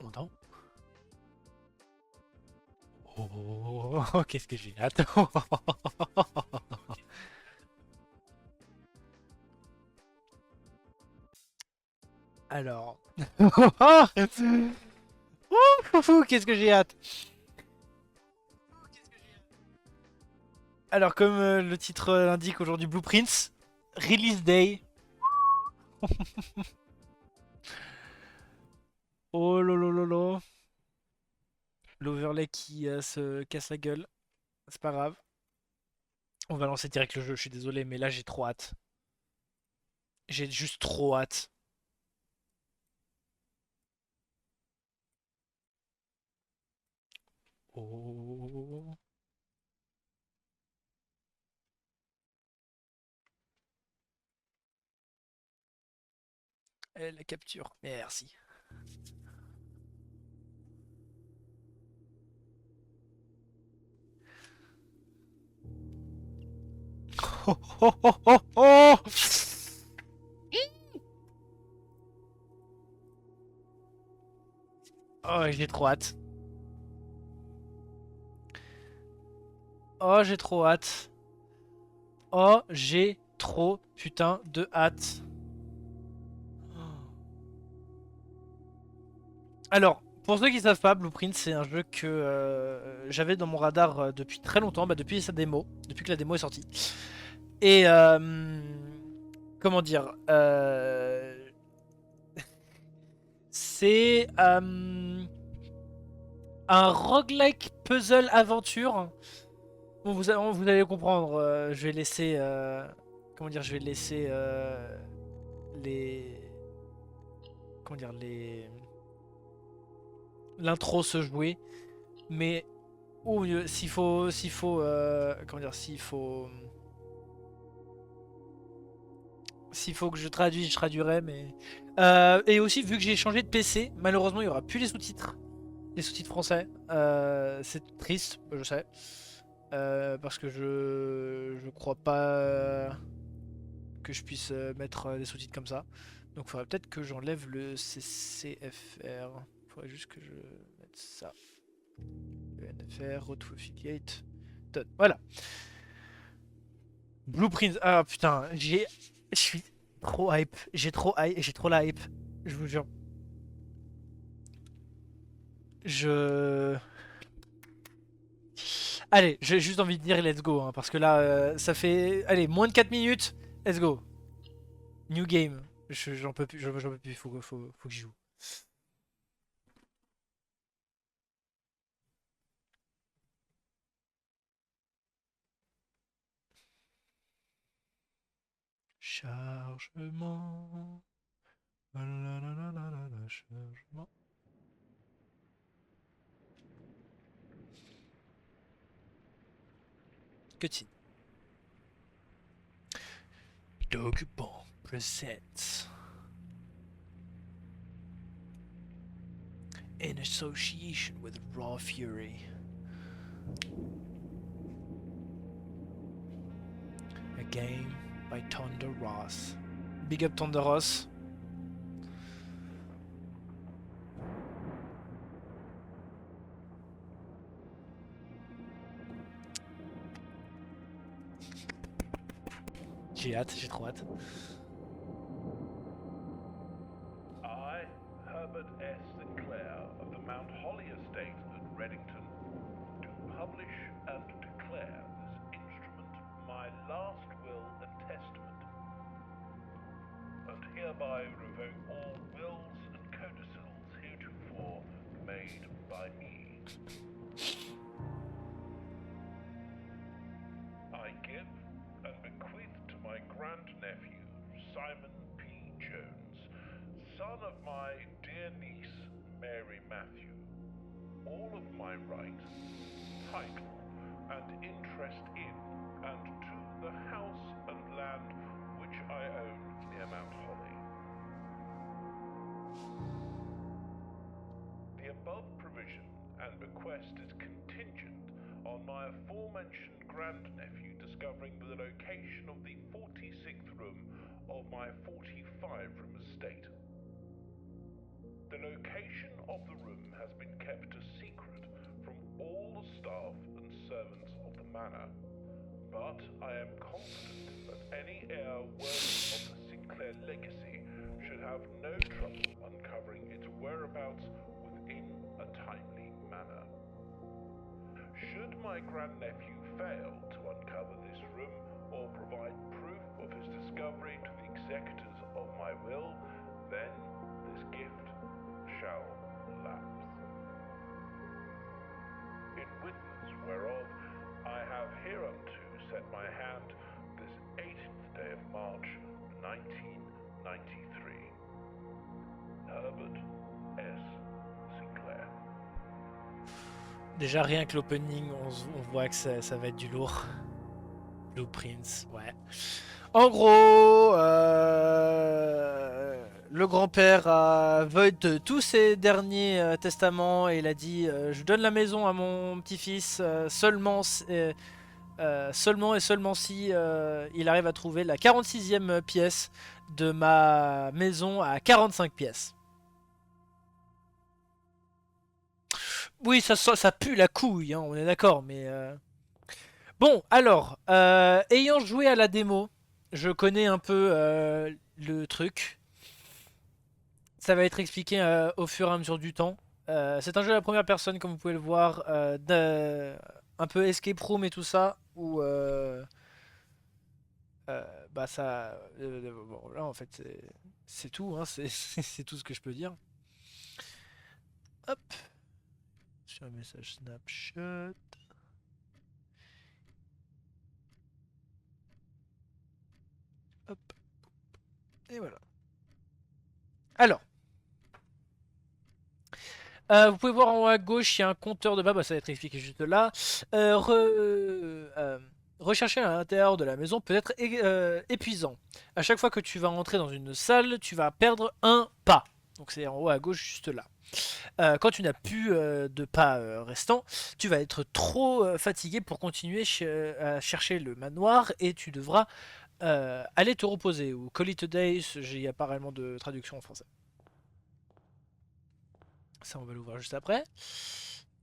entend. Oh, qu'est-ce que j'ai hâte. Alors. Qu'est-ce que j'ai hâte. Alors, comme le titre l'indique aujourd'hui, Blueprints, Release Day. Oh lolo. L'overlay qui se casse la gueule. C'est pas grave. On va lancer direct le jeu, je suis désolé, mais là j'ai trop hâte. J'ai juste trop hâte. Oh. La capture. Merci. Oh, oh, oh, oh, oh. Oh, j'ai trop hâte. Oh, j'ai trop hâte. Oh, j'ai trop putain de hâte. Alors, pour ceux qui savent pas, Blueprint, c'est un jeu que j'avais dans mon radar depuis très longtemps, bah, depuis sa démo, depuis que la démo est sortie. Et comment dire, c'est un roguelike puzzle aventure. Bon, vous allez comprendre. Je vais laisser, comment dire, je vais laisser les, comment dire, les l'intro se jouer. Mais ou mieux, comment dire, s'il faut que je traduise, je traduirai. Mais et aussi vu que j'ai changé de PC, malheureusement il y aura plus les sous-titres français. C'est triste, je sais. Parce que je crois pas que je puisse mettre des sous-titres comme ça. Donc il faudrait peut-être que j'enlève le CCFR. Il faudrait juste que je mette ça. Le NFR, Road to Affiliate. Done. Voilà. Blueprint. Ah putain, je suis trop hype. J'ai trop la hype. Je vous jure. Je. Allez, j'ai juste envie de dire let's go, hein, parce que là, ça fait, allez, moins de 4 minutes. Let's go. New game. J'en peux plus, j'en peux plus, faut que j'y joue. Chargement. Chargement. Cutscene. Dogbon presents in association with Raw Fury. A game by Thunder Ross. Big up Thunder Ross. J'ai hâte, j'ai trop hâte. I, Herbert S. Sinclair of the Mount Holly Estate at Reddington, do publish and declare this instrument my last will and testament, and hereby revoke all wills and codicils heretofore made by me. I give and bequeath to my grandnephew, Simon P. Jones, son of my dear niece, Mary Matthew, all of my rights, title, and interest in and to the house and land which I own near Mount Holly. The above provision and bequest is contingent on my aforementioned grandnephew discovering the location of the 46th room of my 45-room estate. The location of the room has been kept a secret from all the staff and servants of the manor, but I am confident that any heir worthy of the Sinclair legacy should have no trouble uncovering its whereabouts within a timely manner. Should my grandnephew fail to uncover this room or provide proof of his discovery to the executors of my will, then this gift shall lapse. In witness whereof I have hereunto set my hand this 18th day of March, 1993. Herbert S. Sinclair. Déjà rien que l'opening, on voit que ça va être du lourd. Blueprints, ouais. En gros, le grand-père a void tous ses derniers testaments et il a dit je donne la maison à mon petit-fils seulement et seulement si il arrive à trouver la 46e pièce de ma maison à 45 pièces. Oui, ça pue la couille, hein, on est d'accord, mais... Bon, alors, ayant joué à la démo, je connais un peu le truc. Ça va être expliqué au fur et à mesure du temps. C'est un jeu à la première personne, comme vous pouvez le voir, un peu escape room et tout ça, où bah ça, bon, là en fait c'est tout, hein, c'est tout ce que je peux dire. Hop, sur un message snapshot. Hop, et voilà. Alors. Vous pouvez voir en haut à gauche, il y a un compteur de bas, bah, ça va être expliqué juste là. Rechercher à l'intérieur de la maison peut être épuisant. À chaque fois que tu vas entrer dans une salle, tu vas perdre un pas. Donc c'est en haut à gauche juste là. Quand tu n'as plus de pas restants, tu vas être trop fatigué pour continuer à chercher le manoir et tu devras aller te reposer. Ou call it a day, il y a pas réellement de traduction en français. Ça, on va l'ouvrir juste après.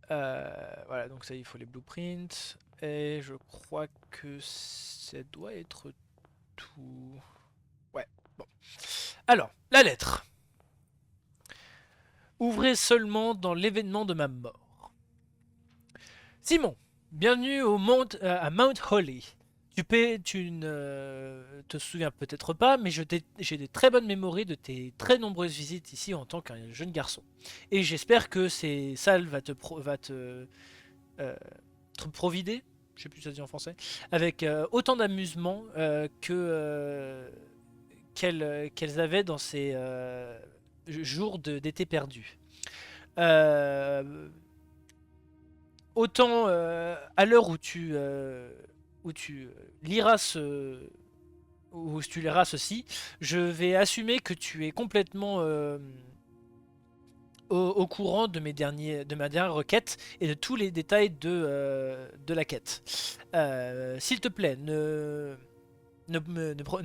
Voilà, donc ça, il faut les blueprints. Et je crois que ça doit être tout. Ouais, bon. Alors, la lettre. Ouvrez seulement dans l'événement de ma mort. Simon, bienvenue à Mount Holly. Tu ne te souviens peut-être pas, mais j'ai des très bonnes mémories de tes très nombreuses visites ici en tant qu'un jeune garçon. Et j'espère que ces salles va te provider, je sais plus si ça se dit en français, avec autant d'amusement qu'elles avaient dans ces jours d'été perdus. Autant à l'heure où tu liras ou tu liras ceci, je vais assumer que tu es complètement au courant de ma dernière requête et de tous les détails de la quête. S'il te plaît, ne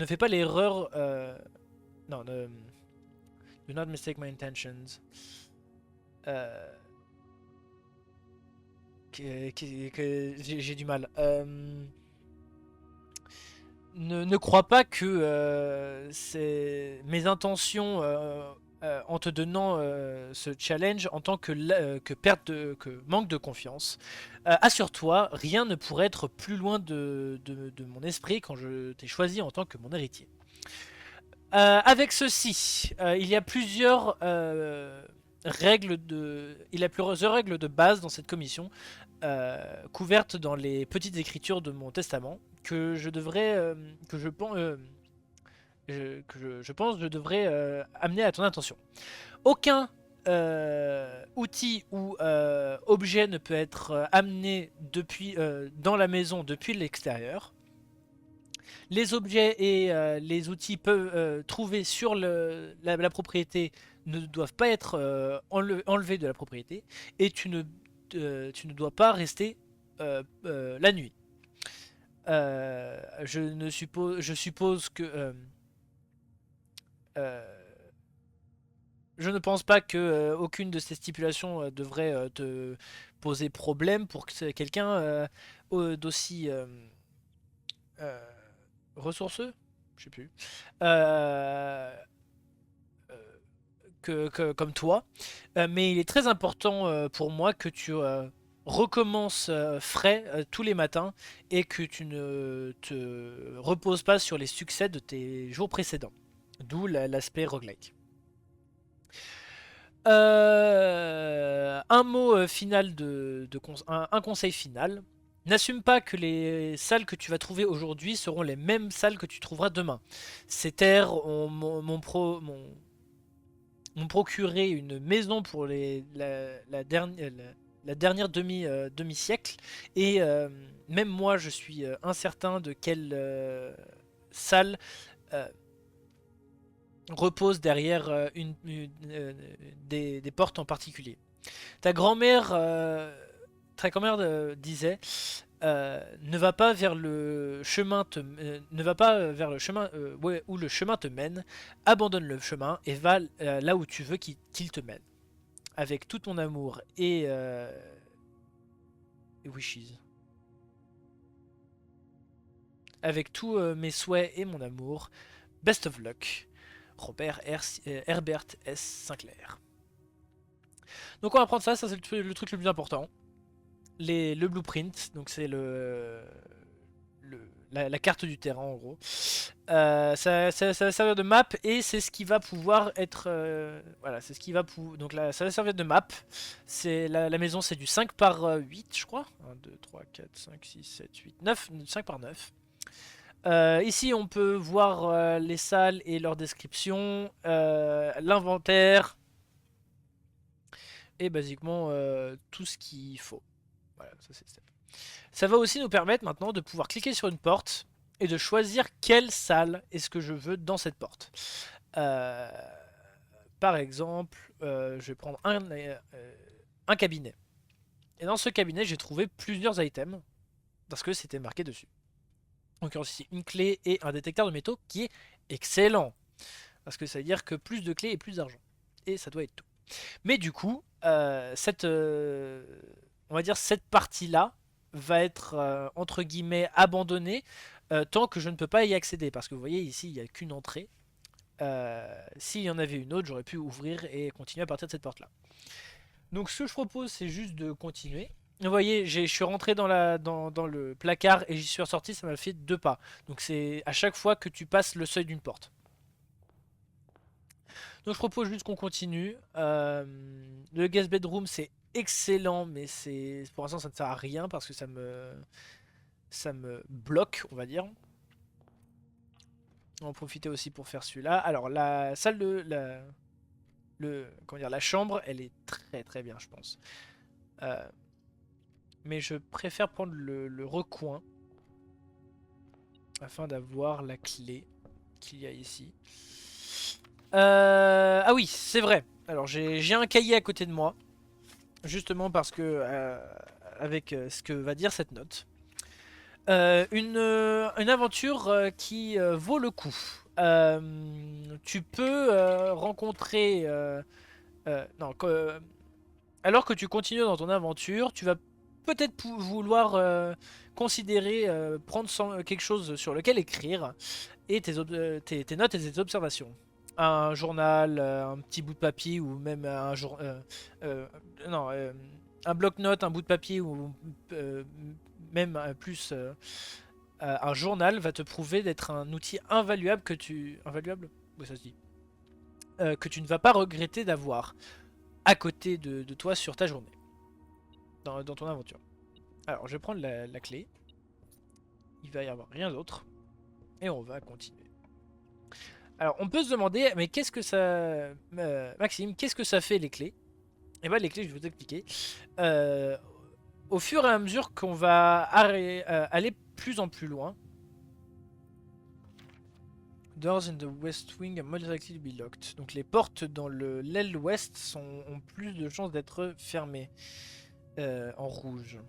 fais pas l'erreur. Non, do not mistake my intentions. J'ai du mal. Ne crois pas que mes intentions en te donnant ce challenge en tant que manque de confiance. Assure-toi, rien ne pourrait être plus loin de mon esprit quand je t'ai choisi en tant que mon héritier. Avec ceci, il y a plusieurs règles de base dans cette commission, couvertes dans les petites écritures de mon testament, que je pense je devrais amener à ton attention. Aucun outil ou objet ne peut être amené dans la maison depuis l'extérieur. Les objets et les outils trouvés sur la propriété ne doivent pas être enlevés de la propriété, et tu ne dois pas rester la nuit. Je suppose que Je ne pense pas que aucune de ces stipulations devrait te poser problème pour que quelqu'un d'aussi euh, ressourceux, je sais plus, euh, comme toi. Mais il est très important pour moi que tu recommences frais tous les matins et que tu ne te reposes pas sur les succès de tes jours précédents. D'où l'aspect roguelike. Un mot final un conseil final. N'assume pas que les salles que tu vas trouver aujourd'hui seront les mêmes salles que tu trouveras demain. Ces terres m'ont procuré une maison pour la dernière demi-siècle. Et même moi, je suis incertain de quelle salle euh, repose derrière des portes en particulier. Ta grand-mère disait ne va pas vers le chemin ne va pas vers le chemin ouais, où le chemin te mène, abandonne le chemin et va là où tu veux qu'il te mène. Avec tout ton amour et wishes. Avec tous mes souhaits et mon amour, best of luck, Herbert S. Sinclair. Donc on va prendre ça c'est le truc le plus important. Le blueprint, donc c'est la carte du terrain en gros. Ça va servir de map et c'est ce qui va pouvoir être voilà, c'est ce qui va donc là ça va servir de map. C'est la maison, c'est du 5 par 8 je crois. 1 2 3 4 5 6 7 8 9 5 par 9. Ici on peut voir les salles et leur description, l'inventaire et basiquement tout ce qu'il faut. Voilà, ça va aussi nous permettre maintenant de pouvoir cliquer sur une porte et de choisir quelle salle est-ce que je veux dans cette porte. Euh, Par exemple, je vais prendre un cabinet. Et dans ce cabinet, j'ai trouvé plusieurs items parce que c'était marqué dessus. Donc ici une clé et un détecteur de métaux qui est excellent. Parce que ça veut dire que plus de clés et plus d'argent. Et ça doit être tout. Mais du coup, on va dire cette partie-là va être entre guillemets abandonnée tant que je ne peux pas y accéder. Parce que vous voyez ici, il n'y a qu'une entrée. S'il y en avait une autre, j'aurais pu ouvrir et continuer à partir de cette porte-là. Donc ce que je propose, c'est juste de continuer. Vous voyez, je suis rentré dans le placard et j'y suis ressorti, ça m'a fait 2 pas. Donc c'est à chaque fois que tu passes le seuil d'une porte. Donc je propose juste qu'on continue. Le guest bedroom c'est excellent, mais pour l'instant ça ne sert à rien parce que ça me bloque, on va dire. On va en profiter aussi pour faire celui-là. Alors la salle de comment dire, la chambre, elle est très très bien, je pense. Mais je préfère prendre le recoin afin d'avoir la clé qu'il y a ici. Ah oui, c'est vrai. Alors j'ai un cahier à côté de moi. Justement parce que avec ce que va dire cette note. Une aventure qui vaut le coup. Tu peux rencontrer... non, alors que tu continues dans ton aventure, tu vas peut-être vouloir considérer prendre quelque chose sur lequel écrire et tes notes et tes observations. Un journal, un petit bout de papier ou même euh, non, un bloc-notes, un bout de papier ou même plus un journal va te prouver d'être un outil invaluable invaluable, oui, ça se dit, que tu ne vas pas regretter d'avoir à côté de toi sur ta journée, dans ton aventure. Alors, je vais prendre la clé. Il va y avoir rien d'autre. Et on va continuer. Alors, on peut se demander, mais qu'est-ce que ça... Maxime, qu'est-ce que ça fait les clés? Et bien, les clés, je vais vous expliquer. Au fur et à mesure qu'on va aller plus en plus loin, doors in the west wing are more likely to be locked. Donc les portes dans l'aile ouest ont plus de chances d'être fermées en rouge.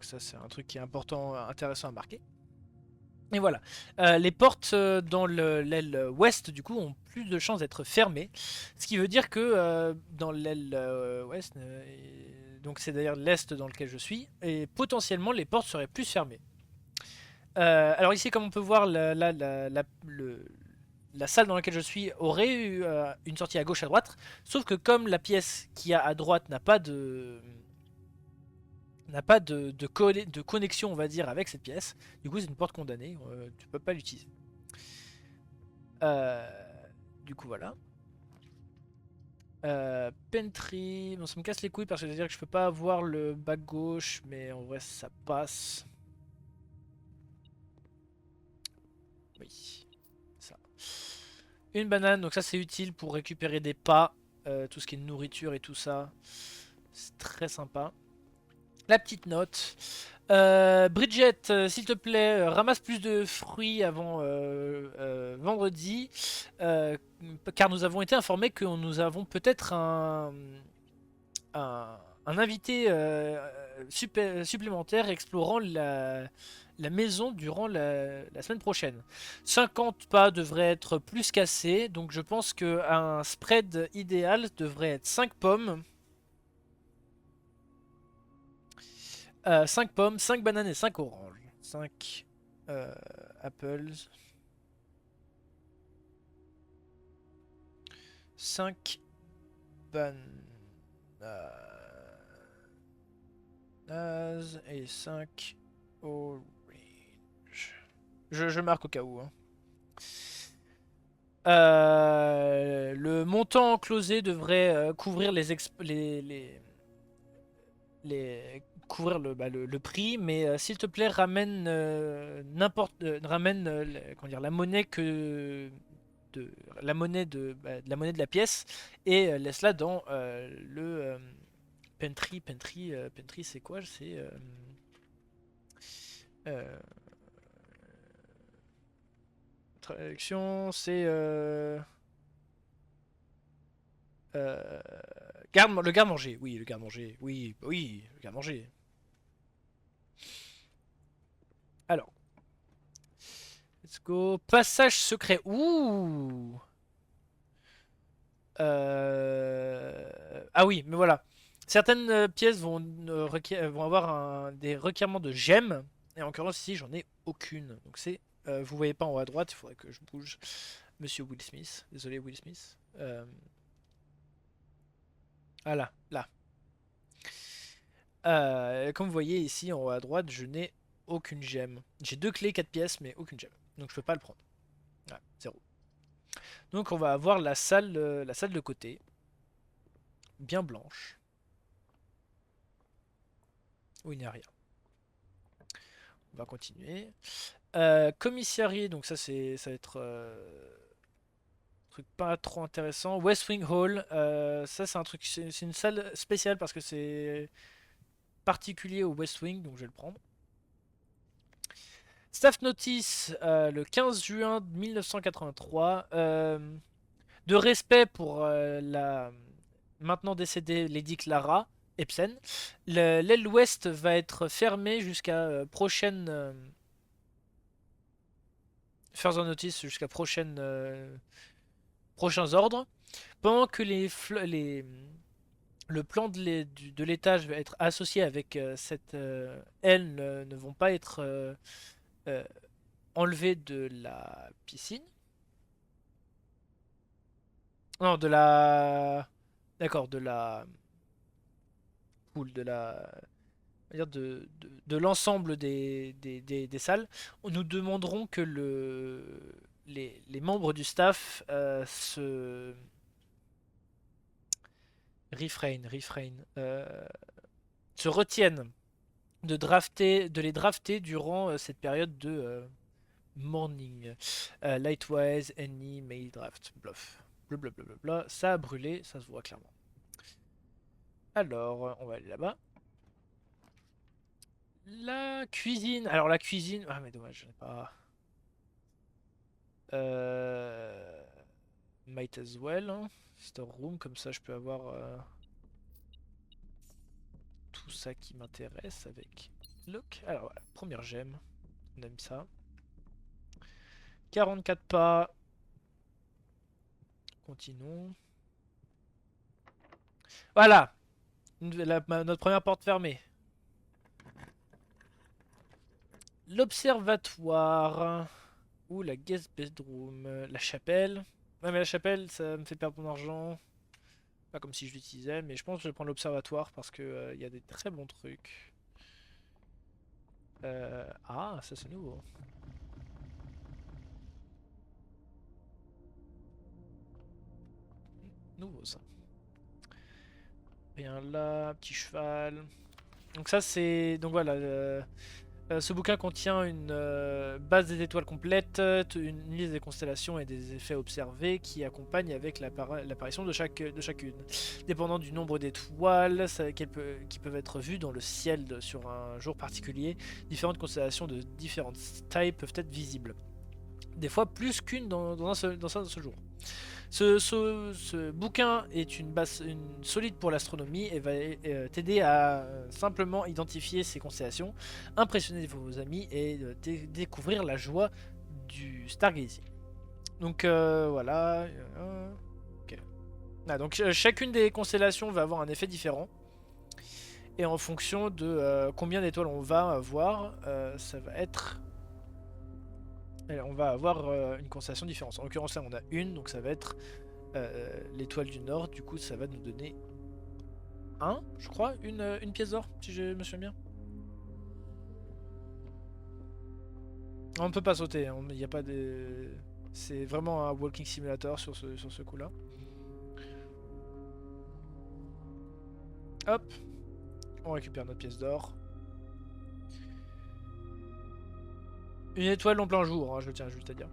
ça c'est un truc qui est important, intéressant à marquer. Et voilà. Les portes dans l'aile ouest du coup ont plus de chances d'être fermées. Ce qui veut dire que dans l'aile ouest, donc c'est d'ailleurs l'est dans lequel je suis, et potentiellement les portes seraient plus fermées. Alors ici comme on peut voir la salle dans laquelle je suis aurait eu une sortie à gauche à droite, sauf que comme la pièce qui a à droite n'a pas de connexion on va dire avec cette pièce, du coup c'est une porte condamnée, tu peux pas l'utiliser. Euh, du coup voilà. Pentry, bon ça me casse les couilles parce que ça veut dire que je peux pas avoir le bac gauche, mais en vrai ça passe. Oui, ça. Une banane, donc ça c'est utile pour récupérer des pas, tout ce qui est nourriture et tout ça. C'est très sympa. La petite note. Bridget, s'il te plaît, ramasse plus de fruits avant vendredi, car nous avons été informés que nous avons peut-être un invité supplémentaire explorant la maison durant la semaine prochaine. 50 pas devraient être plus cassés, donc je pense qu'un spread idéal devrait être 5 pommes. 5 pommes, 5 bananes et 5 oranges. 5 apples. 5 bananes et 5 oranges. Je marque au cas où. Hein. Le montant closé devrait couvrir couvrir le prix, mais s'il te plaît ramène comment dire, la monnaie la monnaie de la monnaie de la pièce et laisse-la dans le Pentry. Pentry c'est quoi? C'est euh, traduction, c'est euh, le garde-manger. Oui, le garde-manger. Oui, oui, le garde-manger. Alors, let's go. Passage secret. Ouh. Ah oui, mais voilà. Certaines pièces vont avoir des requirements de gemmes. Et en l'occurrence ici, j'en ai aucune. Donc c'est, vous voyez pas en haut à droite, il faudrait que je bouge. Monsieur Will Smith. Désolé Will Smith. Ah là, là. Comme vous voyez ici en haut à droite, je n'ai aucune gemme. J'ai 2 clés, 4 pièces, mais aucune gemme. Donc je peux pas le prendre. Ouais, zéro. Donc on va avoir la salle de côté. Bien blanche. Où il n'y a rien. On va continuer. Commissariat, donc ça va être truc pas trop intéressant. West Wing Hall, ça c'est un truc, c'est une salle spéciale parce que c'est particulier au West Wing, donc je vais le prendre. Staff Notice, le 15 juin 1983. De respect pour la maintenant décédée Lady Clara Ebsen, l'aile ouest va être fermée jusqu'à further notice, jusqu'à prochains ordres. Pendant que le plan de l'étage va être associé avec cette aile ne vont pas être euh, enlevés de la piscine. Non, de la... D'accord, de la... Pool, de la... on va dire de l'ensemble des salles. Nous demanderons que les membres du staff se retiennent de les drafter durant cette période de morning. Lightwise, any, may draft, bluff. Blablabla. Ça a brûlé, ça se voit clairement. Alors, on va aller là-bas. La cuisine. Alors la cuisine. Ah mais dommage, je n'ai pas. Euh... Might as well. Hein. Storeroom, comme ça je peux avoir tout ça qui m'intéresse avec. Look. Alors voilà, première gemme. On aime ça. 44 pas. Continuons. Voilà. Notre première porte fermée. L'observatoire. Ou la guest bedroom. La chapelle. Ouais, mais la chapelle, ça me fait perdre mon argent. Pas comme si je l'utilisais, mais je pense que je vais prendre l'observatoire parce que y a des très bons trucs. Ah, ça c'est nouveau. Nouveau ça. Rien là, petit cheval. Donc ça c'est... Donc voilà, ce bouquin contient une base des étoiles complète, une liste des constellations et des effets observés qui accompagnent avec l'apparition de chacune. Dépendant du nombre d'étoiles qui peuvent être vues dans le ciel sur un jour particulier, différentes constellations de différentes tailles peuvent être visibles. Des fois plus qu'une dans un seul jour. Ce bouquin est une base solide pour l'astronomie et va t'aider à simplement identifier ces constellations, impressionner vos amis et découvrir la joie du stargazing. Donc voilà. Ok. Ah, donc chacune des constellations va avoir un effet différent. Et en fonction de combien d'étoiles on va avoir, ça va être... On va avoir une constellation différente. En l'occurrence là on a une, donc ça va être l'étoile du Nord. Du coup ça va nous donner je crois, une pièce d'or, si je me souviens bien. On ne peut pas sauter, il n'y a pas de... C'est vraiment un walking simulator sur ce coup-là. Hop, on récupère notre pièce d'or. Une étoile en plein jour, hein, je tiens juste à dire.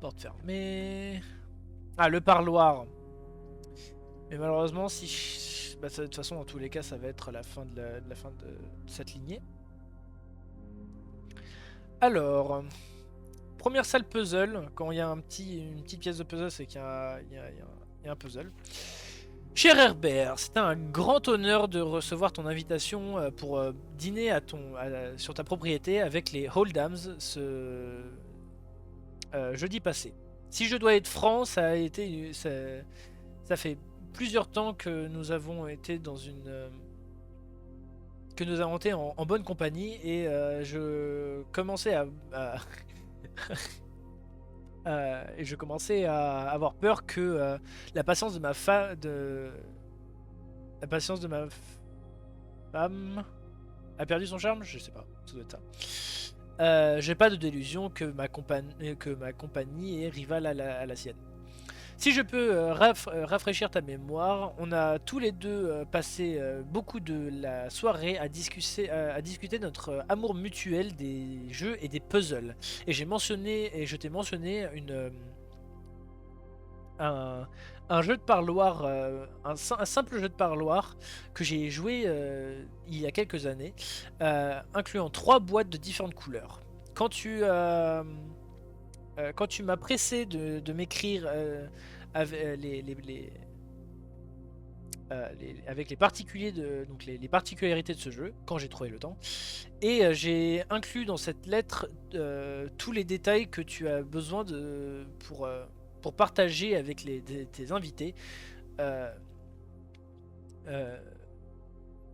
Porte fermée. Ah, le parloir. Mais malheureusement, si... Bah, de toute façon, dans tous les cas, ça va être la fin de la fin de cette lignée. Alors... Première salle puzzle. Quand il y a une petite pièce de puzzle, c'est qu'il y a un puzzle. Cher Herbert, c'est un grand honneur de recevoir ton invitation pour dîner sur ta propriété avec les Holdams ce jeudi passé. Si je dois être franc, ça fait plusieurs temps que nous avons été en bonne compagnie et je commençais et je commençais à avoir peur que la patience de ma femme a perdu son charme, je sais pas, ça doit être ça. J'ai pas de délusion que ma compagnie est rivale à la sienne. Si je peux rafraîchir ta mémoire, on a tous les deux passé beaucoup de la soirée à discuter de notre amour mutuel des jeux et des puzzles. Et je t'ai mentionné un jeu de parloir, un simple jeu de parloir que j'ai joué il y a quelques années, incluant 3 boîtes de différentes couleurs. Quand tu m'as pressé de m'écrire avec les particularités de ce jeu, quand j'ai trouvé le temps, et j'ai inclus dans cette lettre tous les détails que tu as besoin pour partager avec tes invités.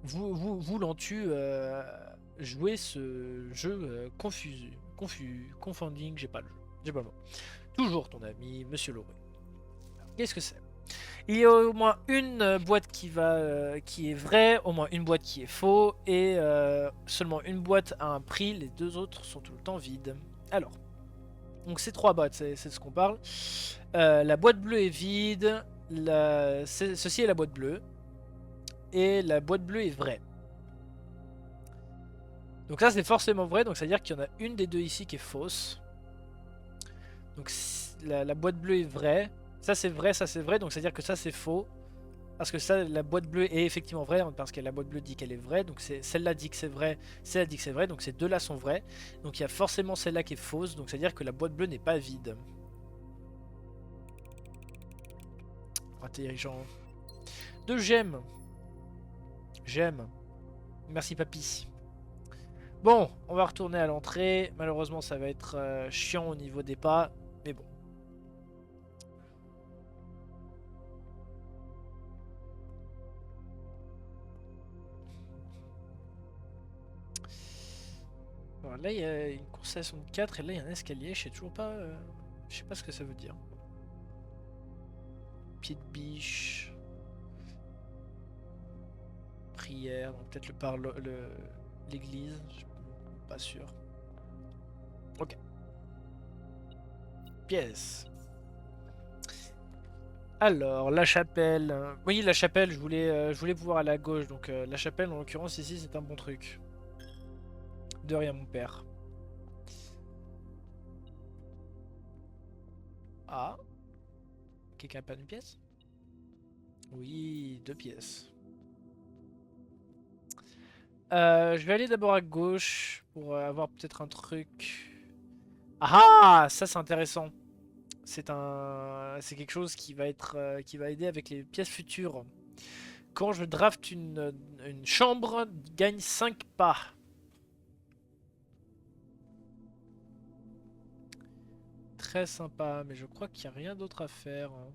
Voulant-tu jouer ce jeu confounding, j'ai pas le mot. Toujours ton ami, Monsieur Loré. Qu'est-ce que c'est? Il y a au moins une boîte qui est vraie, au moins une boîte qui est faux, et seulement une boîte a un prix, les 2 autres sont tout le temps vides. Alors, donc ces 3 boîtes, c'est ce qu'on parle. La boîte bleue est vide, ceci est la boîte bleue, et la boîte bleue est vraie. Donc ça c'est forcément vrai, donc ça veut dire qu'il y en a une des deux ici qui est fausse. Donc la boîte bleue est vraie. Ça c'est vrai, donc ça veut dire que ça c'est faux. Parce que ça, la boîte bleue est effectivement vraie, parce que la boîte bleue dit qu'elle est vraie. Donc celle-là dit que c'est vrai, celle-là dit que c'est vrai, donc ces deux-là sont vraies. Donc il y a forcément celle-là qui est fausse, donc ça veut dire que la boîte bleue n'est pas vide. Intelligent. 2 gemmes. Gemmes. Merci papy. Bon, on va retourner à l'entrée. Malheureusement, ça va être chiant au niveau des pas. Mais bon. Alors là, il y a une constellation de 4 et là, il y a un escalier. Je sais toujours pas... je sais pas ce que ça veut dire. Pied de biche. Prière. Donc peut-être l'église. Je suis pas sûr. Ok. Pièce. Alors, la chapelle. Oui, la chapelle, je voulais pouvoir aller à gauche. Donc, la chapelle, en l'occurrence, ici, c'est un bon truc. De rien, mon père. Ah. Quelqu'un a pas une pièce? Oui, 2 pièces. Je vais aller d'abord à gauche pour avoir peut-être un truc. Ah, ça c'est intéressant. C'est quelque chose qui va être, qui va aider avec les pièces futures. Quand je draft une chambre, gagne 5 pas. Très sympa, mais je crois qu'il n'y a rien d'autre à faire, hein.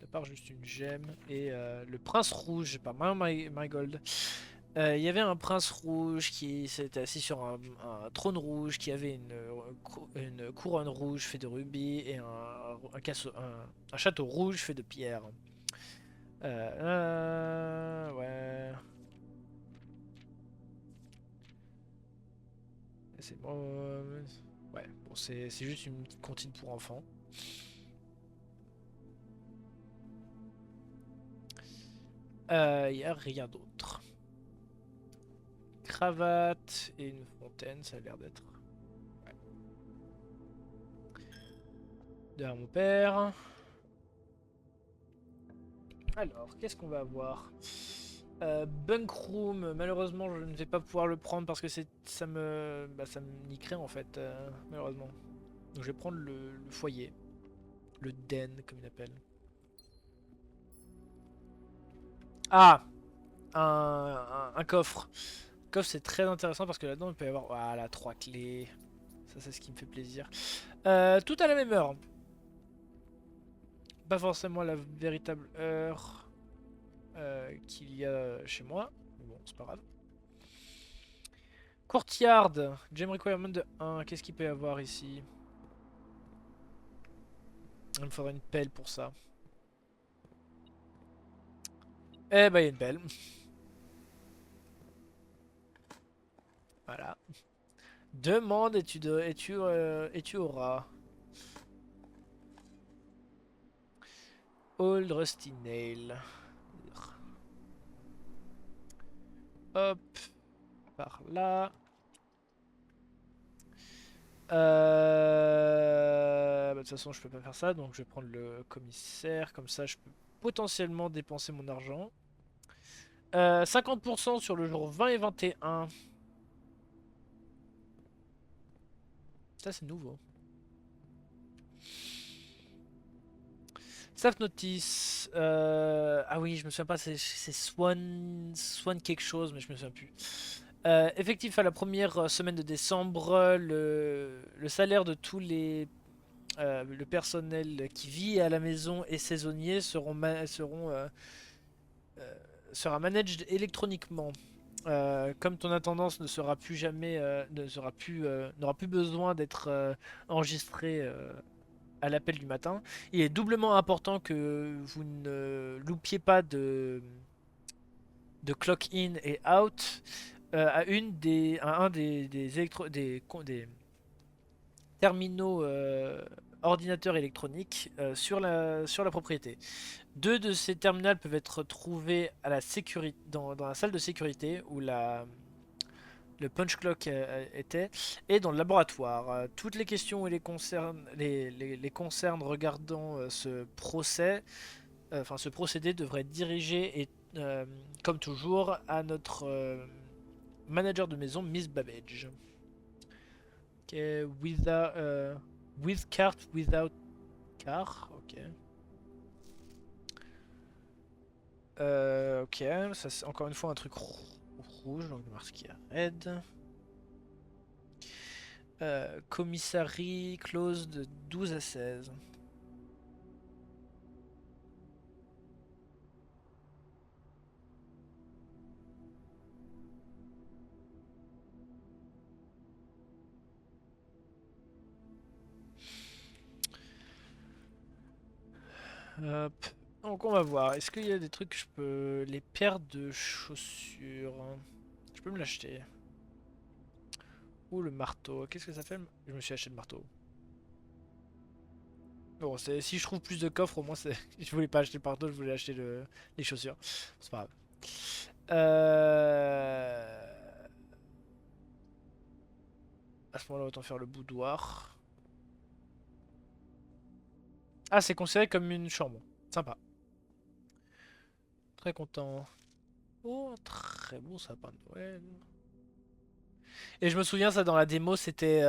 À part juste une gemme et le prince rouge, pas my gold. Il y avait un prince rouge qui s'était assis sur un trône rouge, qui avait une couronne rouge faite de rubis et un château rouge fait de pierre. Ouais. C'est bon. Ouais, bon, c'est juste une petite comptine pour enfants. Il y a rien d'autre. Cravate et une fontaine, ça a l'air d'être. Ouais. Derrière mon père. Alors, qu'est-ce qu'on va avoir? Bunk Room, malheureusement je ne vais pas pouvoir le prendre parce que ça me niquerait en fait, malheureusement. Donc je vais prendre le foyer, le den comme il appelle. Ah, un coffre. Le coffre c'est très intéressant parce que là-dedans il peut y avoir, voilà, 3 clés. Ça c'est ce qui me fait plaisir. Tout à la même heure. Pas forcément la véritable heure qu'il y a chez moi. Mais bon, c'est pas grave. Courtyard, Gem Requirement de 1. Qu'est-ce qu'il peut y avoir ici? Il me faudrait une pelle pour ça. Eh bah, il y a une pelle. Voilà. Demande et tu auras. Old Rusty Nail. Hop. Par là. De toute façon, je peux pas faire ça, donc je vais prendre le commissaire. Comme ça, je peux potentiellement dépenser mon argent. 50% sur le jour 20 et 21. Ça, c'est nouveau. Staff Notice. Ah oui, je me souviens pas, c'est Swan quelque chose, mais je me souviens plus. Effectif à la première semaine de décembre, le salaire de tous le personnel qui vit à la maison et saisonniers sera managed électroniquement. Comme ton attendance ne sera plus jamais, n'aura plus besoin d'être enregistré à l'appel du matin, il est doublement important que vous ne loupiez pas de clock in et out à un des terminaux ordinateurs électroniques sur la propriété. 2 de ces terminals peuvent être trouvés à la sécurité, dans la salle de sécurité où le punch clock était, et dans le laboratoire. Toutes les questions et les concernent regardant ce procès, enfin ce procédé devrait être dirigé, et, comme toujours, à notre manager de maison, Miss Babbage. Ok, with cart, without car, ok. Ok, ça c'est encore une fois un truc rouge, donc marqué red. Commissary close de 12 à 16. Hop. Donc on va voir. Est-ce qu'il y a des trucs que je peux... Les paires de chaussures. Je peux me l'acheter. Ou le marteau. Qu'est-ce que ça fait? Je me suis acheté le marteau. Bon, si je trouve plus de coffres, au moins c'est... Je voulais pas acheter le marteau, je voulais acheter les chaussures. C'est pas grave. À ce moment-là, autant faire le boudoir. Ah, c'est considéré comme une chambre. Sympa. Très content. Oh, très beau sapin de Noël. Et je me souviens, ça dans la démo, c'était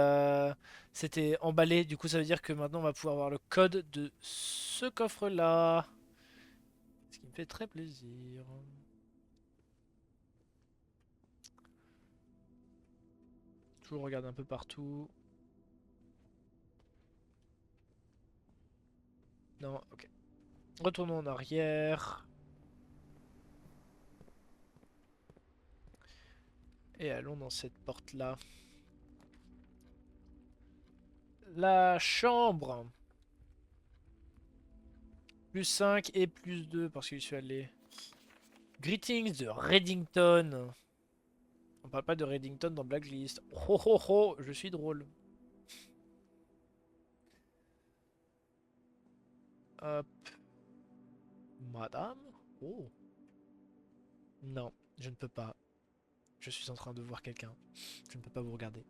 emballé. Du coup, ça veut dire que maintenant, on va pouvoir avoir le code de ce coffre-là. Ce qui me fait très plaisir. Toujours regarder un peu partout. Non, ok. Retournons en arrière. Et allons dans cette porte-là. La chambre. Plus 5 et plus 2 parce que je suis allé. Greetings de Reddington. On parle pas de Reddington dans Blacklist. Oh oh oh, je suis drôle. Hop. Madame? Oh. Non, je ne peux pas. Je suis en train de voir quelqu'un. Je ne peux pas vous regarder.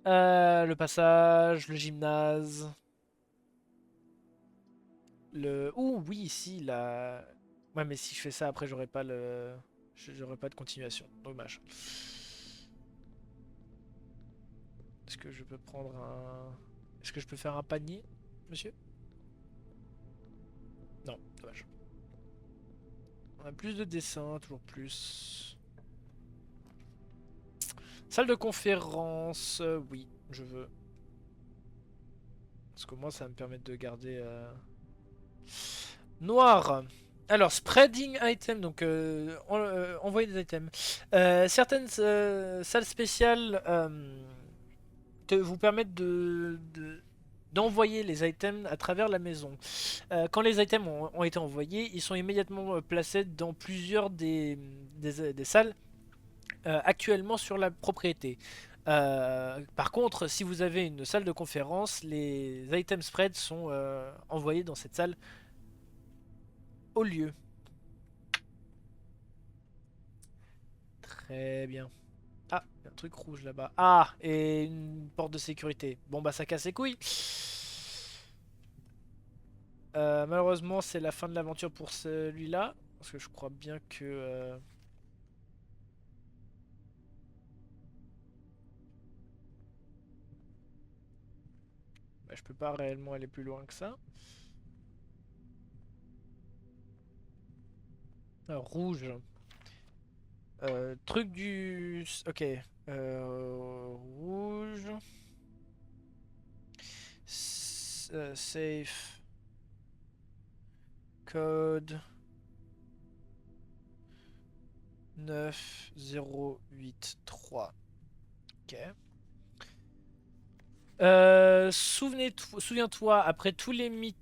Le passage, le gymnase. Ouh, oui, ici, là. Ouais, mais si je fais ça, après, j'aurai pas le... J'aurai pas de continuation. Dommage. Est-ce que je peux prendre un... Est-ce que je peux faire un panier, monsieur? Non, dommage. On a plus de dessins, toujours plus. Salle de conférence, oui, je veux. Parce que moi, ça va me permettre de garder... Noir. Alors, spreading item, donc envoyer des items. Certaines salles spéciales vous permettent d'envoyer les items à travers la maison. Quand les items ont été envoyés, ils sont immédiatement placés dans plusieurs des salles actuellement sur la propriété. Par contre, si vous avez une salle de conférence, les items spread sont envoyés dans cette salle au lieu. Très bien. Ah, il y a un truc rouge là-bas. Ah, et une porte de sécurité. Bon bah ça casse les couilles. Malheureusement, c'est la fin de l'aventure pour celui-là. Parce que je crois bien que... bah, je peux pas réellement aller plus loin que ça. Rouge. Truc du... Ok. Rouge. Safe. Code. 9083. Ok. Souviens-toi, après tous les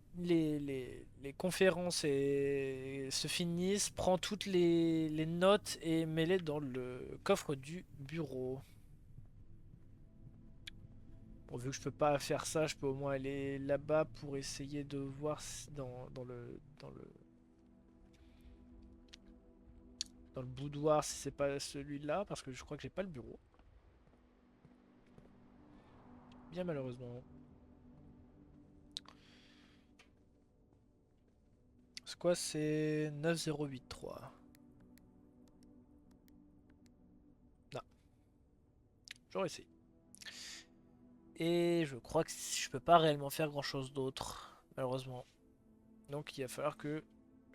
conférences se finissent, prends toutes les notes et mets-les dans le coffre du bureau. Bon, vu que je peux pas faire ça, je peux au moins aller là-bas pour essayer de voir dans le boudoir si c'est pas celui-là, parce que je crois que j'ai pas le bureau. Bien malheureusement. C'est quoi? C'est 9083. Non, j'aurais essayé. Et je crois que je peux pas réellement faire grand chose d'autre, malheureusement. Donc il va falloir que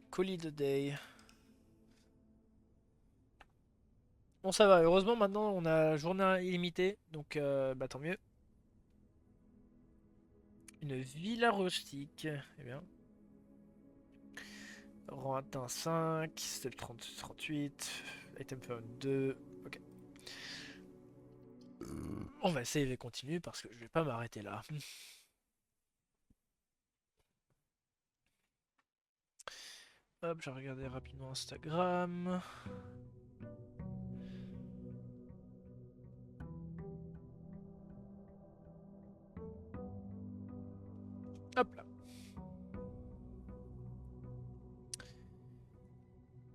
Call it a day. Bon, ça va. Heureusement, maintenant, on a journée illimitée. Donc, bah, tant mieux. Une villa rustique. Eh bien. Rang atteint 5. Step 38. Item found 2. Ok. On va save et continue parce que je vais pas m'arrêter là. Hop, j'ai regardé rapidement Instagram. Hop là.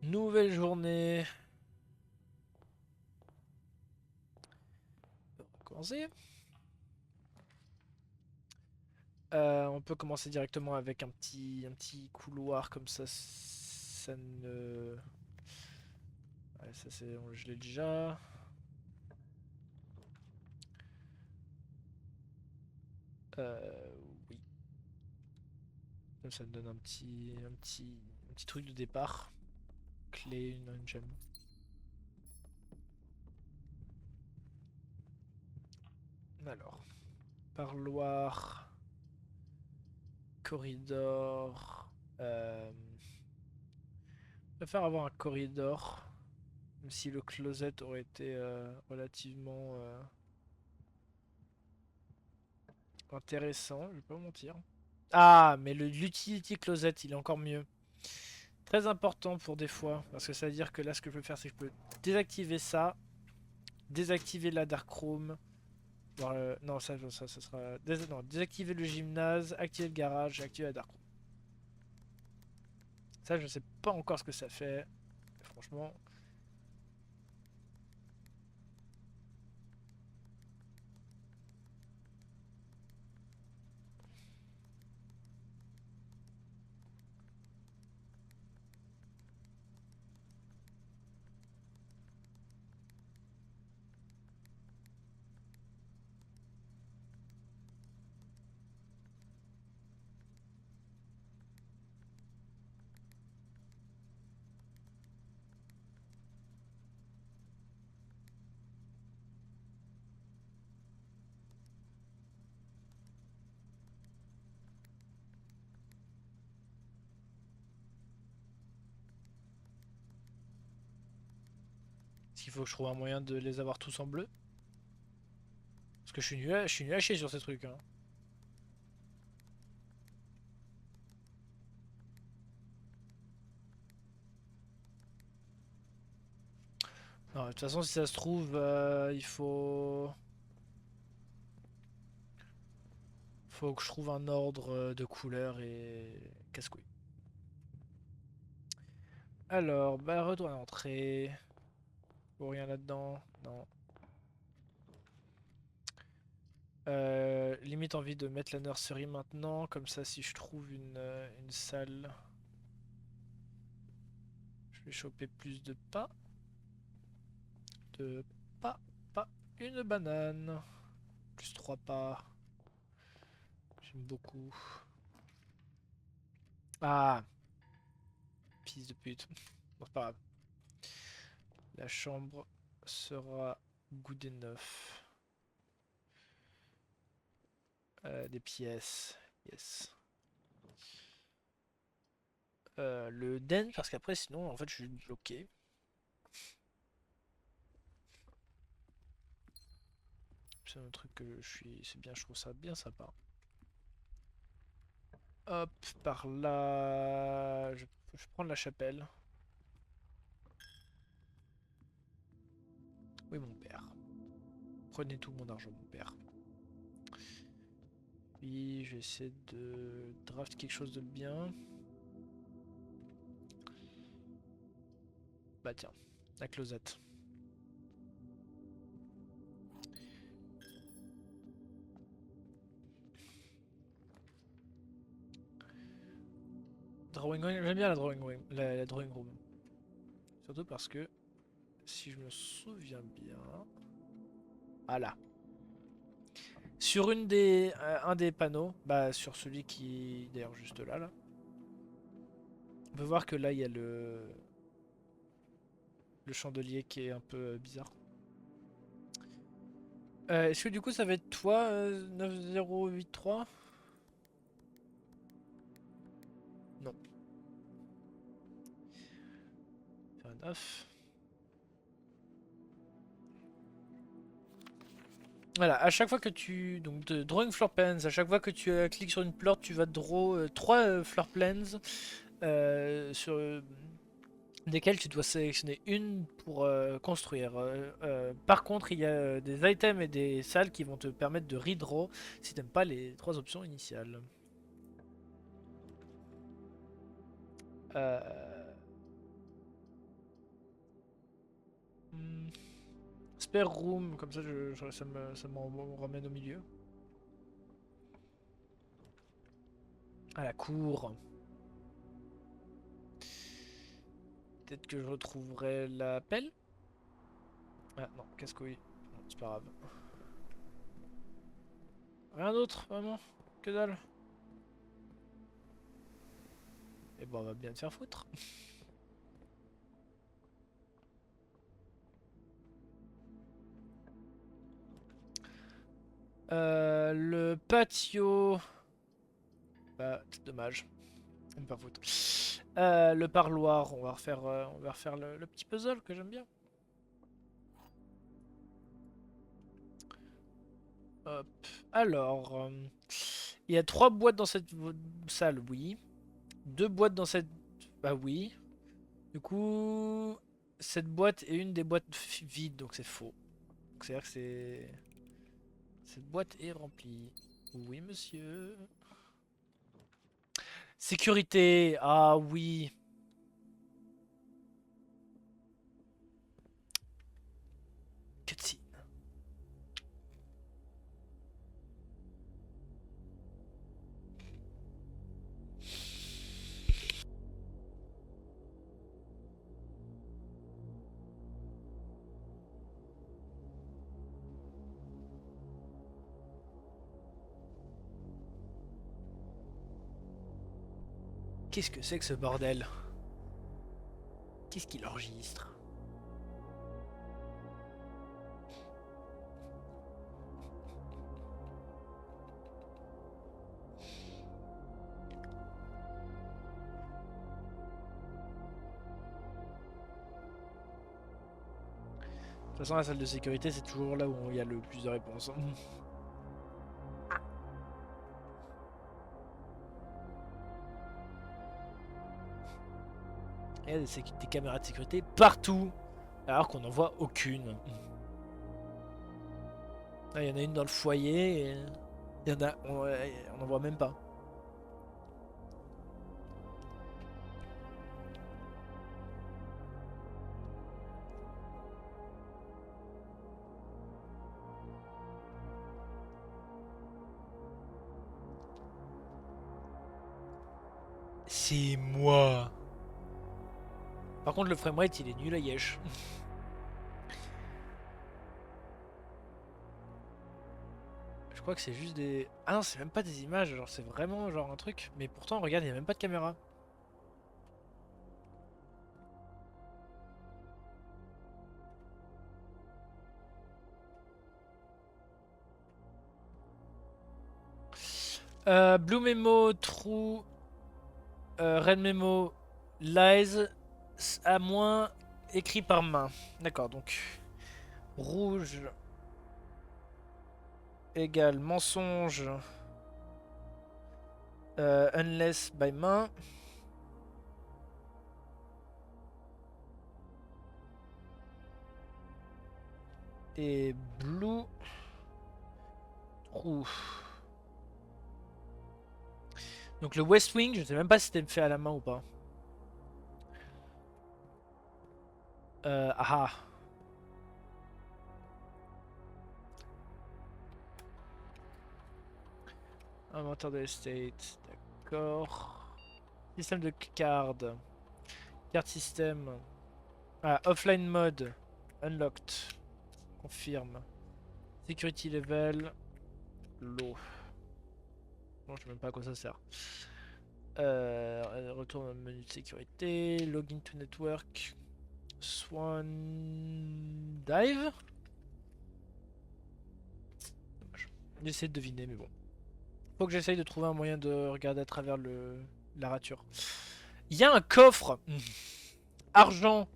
Nouvelle journée. On va commencer. On peut commencer directement avec un petit couloir comme ça. Ça ne... Ouais, ça c'est... Je l'ai déjà. Oui. Comme ça me donne un petit truc de départ. Clé, une gemme. Alors. Parloir. Corridor. Je préfère avoir un corridor. Même si le closet aurait été relativement intéressant, je vais pas mentir. Ah, mais l'utility closet, il est encore mieux. Très important pour des fois, parce que ça veut dire que là, ce que je peux faire, c'est que je peux désactiver ça, désactiver la dark room. Non, ça sera. Non, désactiver le gymnase, activer le garage, activer la dark room. Ça, je sais pas encore ce que ça fait. Franchement. Est-ce qu'il faut que je trouve un moyen de les avoir tous en bleu? Parce que je suis nul à chier sur ces trucs, hein. Non, de toute façon, si ça se trouve, il faut que je trouve un ordre de couleurs et casse-couille. Alors, bah, retour à l'entrée. Oh, rien là-dedans. Non. Limite envie de mettre la nursery maintenant. Comme ça, si je trouve une salle, je vais choper plus de pas. De pas. Pas. Une banane. Plus 3 pas. J'aime beaucoup. Ah, fils de pute. Bon, c'est pas grave. La chambre sera good enough. Des pièces. Yes. Le den, parce qu'après, sinon, en fait, je suis bloqué. C'est un truc que je suis. C'est bien, je trouve ça bien sympa. Hop, par là. Je prends la chapelle. Oui, mon père. Prenez tout mon argent, mon père. Puis, je vais essayer de draft quelque chose de bien. Bah, tiens, la closette. Drawing room, j'aime bien la drawing room. La drawing room. Surtout parce que, si je me souviens bien. Ah là. Sur un des panneaux, bah sur celui qui est d'ailleurs juste là, on peut voir que là il y a le le chandelier qui est un peu bizarre. Est-ce que du coup ça va être toi 9083? Non. Fair enough. Voilà, à chaque fois que tu... Donc de drawing floor plans, à chaque fois que tu cliques sur une plot, tu vas draw 3 floor plans sur desquels tu dois sélectionner une pour construire. Par contre, il y a des items et des salles qui vont te permettre de redraw si t'aimes pas les 3 options initiales. Euh... hmm, Spare room, comme ça, ça me ramène au milieu. À la cour. Peut-être que je retrouverai la pelle. Ah non, casse-couille. Bon, c'est pas grave. Rien d'autre, vraiment? Que dalle. Et bon, on va bien te faire foutre. Le patio... Bah, c'est dommage. On me faire foutre. Le parloir, on va refaire le petit puzzle que j'aime bien. Hop. Alors, il y a 3 boîtes dans cette salle, oui. 2 boîtes dans cette... Bah oui. Du coup, cette boîte est une des boîtes vides, donc c'est faux. C'est-à-dire que c'est... Cette boîte est remplie. Oui, monsieur. Sécurité. Ah oui. Cutscene. Qu'est-ce que c'est que ce bordel? Qu'est-ce qu'il enregistre? De toute façon, la salle de sécurité, c'est toujours là où il y a le plus de réponses. Il y a des caméras de sécurité partout, alors qu'on n'en voit aucune. Là, il y en a une dans le foyer, et il y en a, on n'en voit même pas. C'est moi. Par contre, le framerate, il est nul à yesh. Je crois que c'est juste des... Ah non, c'est même pas des images, genre c'est vraiment genre un truc. Mais pourtant, regarde, il n'y a même pas de caméra. Blue Memo, True, Red Memo, Lies, à moins écrit par main. D'accord, donc rouge égale mensonge, unless by main. Et blue, true. Donc le West Wing, je sais même pas si c'était fait à la main ou pas. Ah. Inventaire de l'estate, d'accord. Système de card. Card système. Ah, offline mode. Unlocked. Confirme. Security level. Low. Bon, je sais même pas à quoi ça sert. Retourne au menu de sécurité. Login to network. Swan Dive. Dommage. J'essaie de deviner, mais bon. Faut que j'essaye de trouver un moyen de regarder à travers la rature. Il y a un coffre. Argent.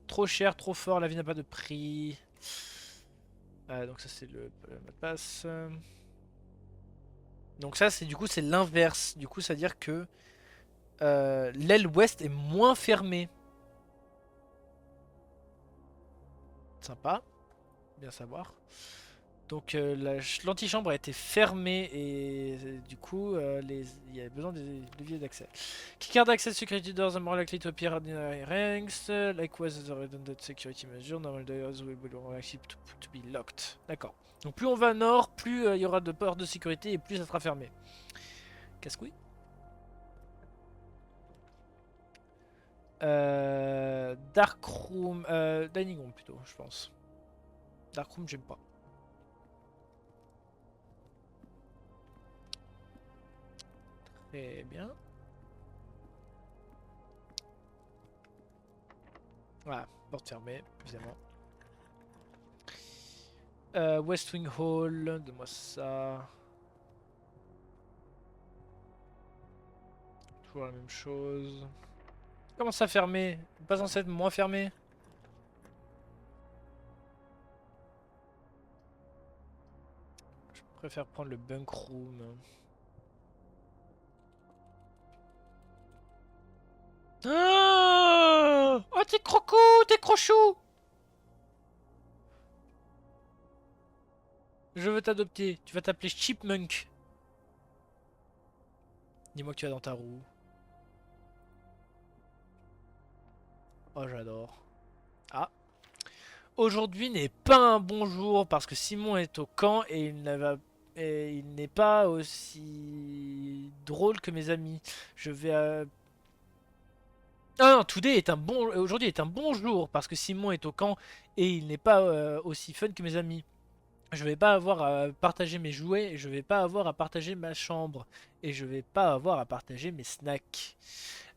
Trop cher, trop fort, la vie n'a pas de prix. Donc ça c'est le mot de passe. Donc ça c'est du coup c'est l'inverse. Du coup ça veut dire que l'aile ouest est moins fermée. Sympa, bien savoir. Donc l'antichambre a été fermée et du coup il y a besoin des leviers d'accès. Keycard access security doors are more likely to appear ordinary ranks. Likewise the redundant security measure. Normal doors will be more likely to be locked. D'accord. Donc plus on va nord, plus il y aura de portes de sécurité et plus ça sera fermé. Casse-couille. Dark room, dining room plutôt, je pense. Dark room j'aime pas. Très bien. Voilà, porte fermée, évidemment. West Wing Hall, donne-moi ça. Toujours la même chose. Comment ça fermé? Pas censé être moins fermé? Je préfère prendre le bunk room. Oh, t'es crocou, t'es crochou! Je veux t'adopter. Tu vas t'appeler Chipmunk. Dis-moi que tu vas dans ta roue. Oh, j'adore. Ah. Aujourd'hui n'est pas un bon jour parce que Simon est au camp et il n'est pas aussi drôle que mes amis. Je vais Ah non, aujourd'hui est un bon jour parce que Simon est au camp et il n'est pas aussi fun que mes amis. Je vais pas avoir à partager mes jouets, et je vais pas avoir à partager ma chambre et je vais pas avoir à partager mes snacks.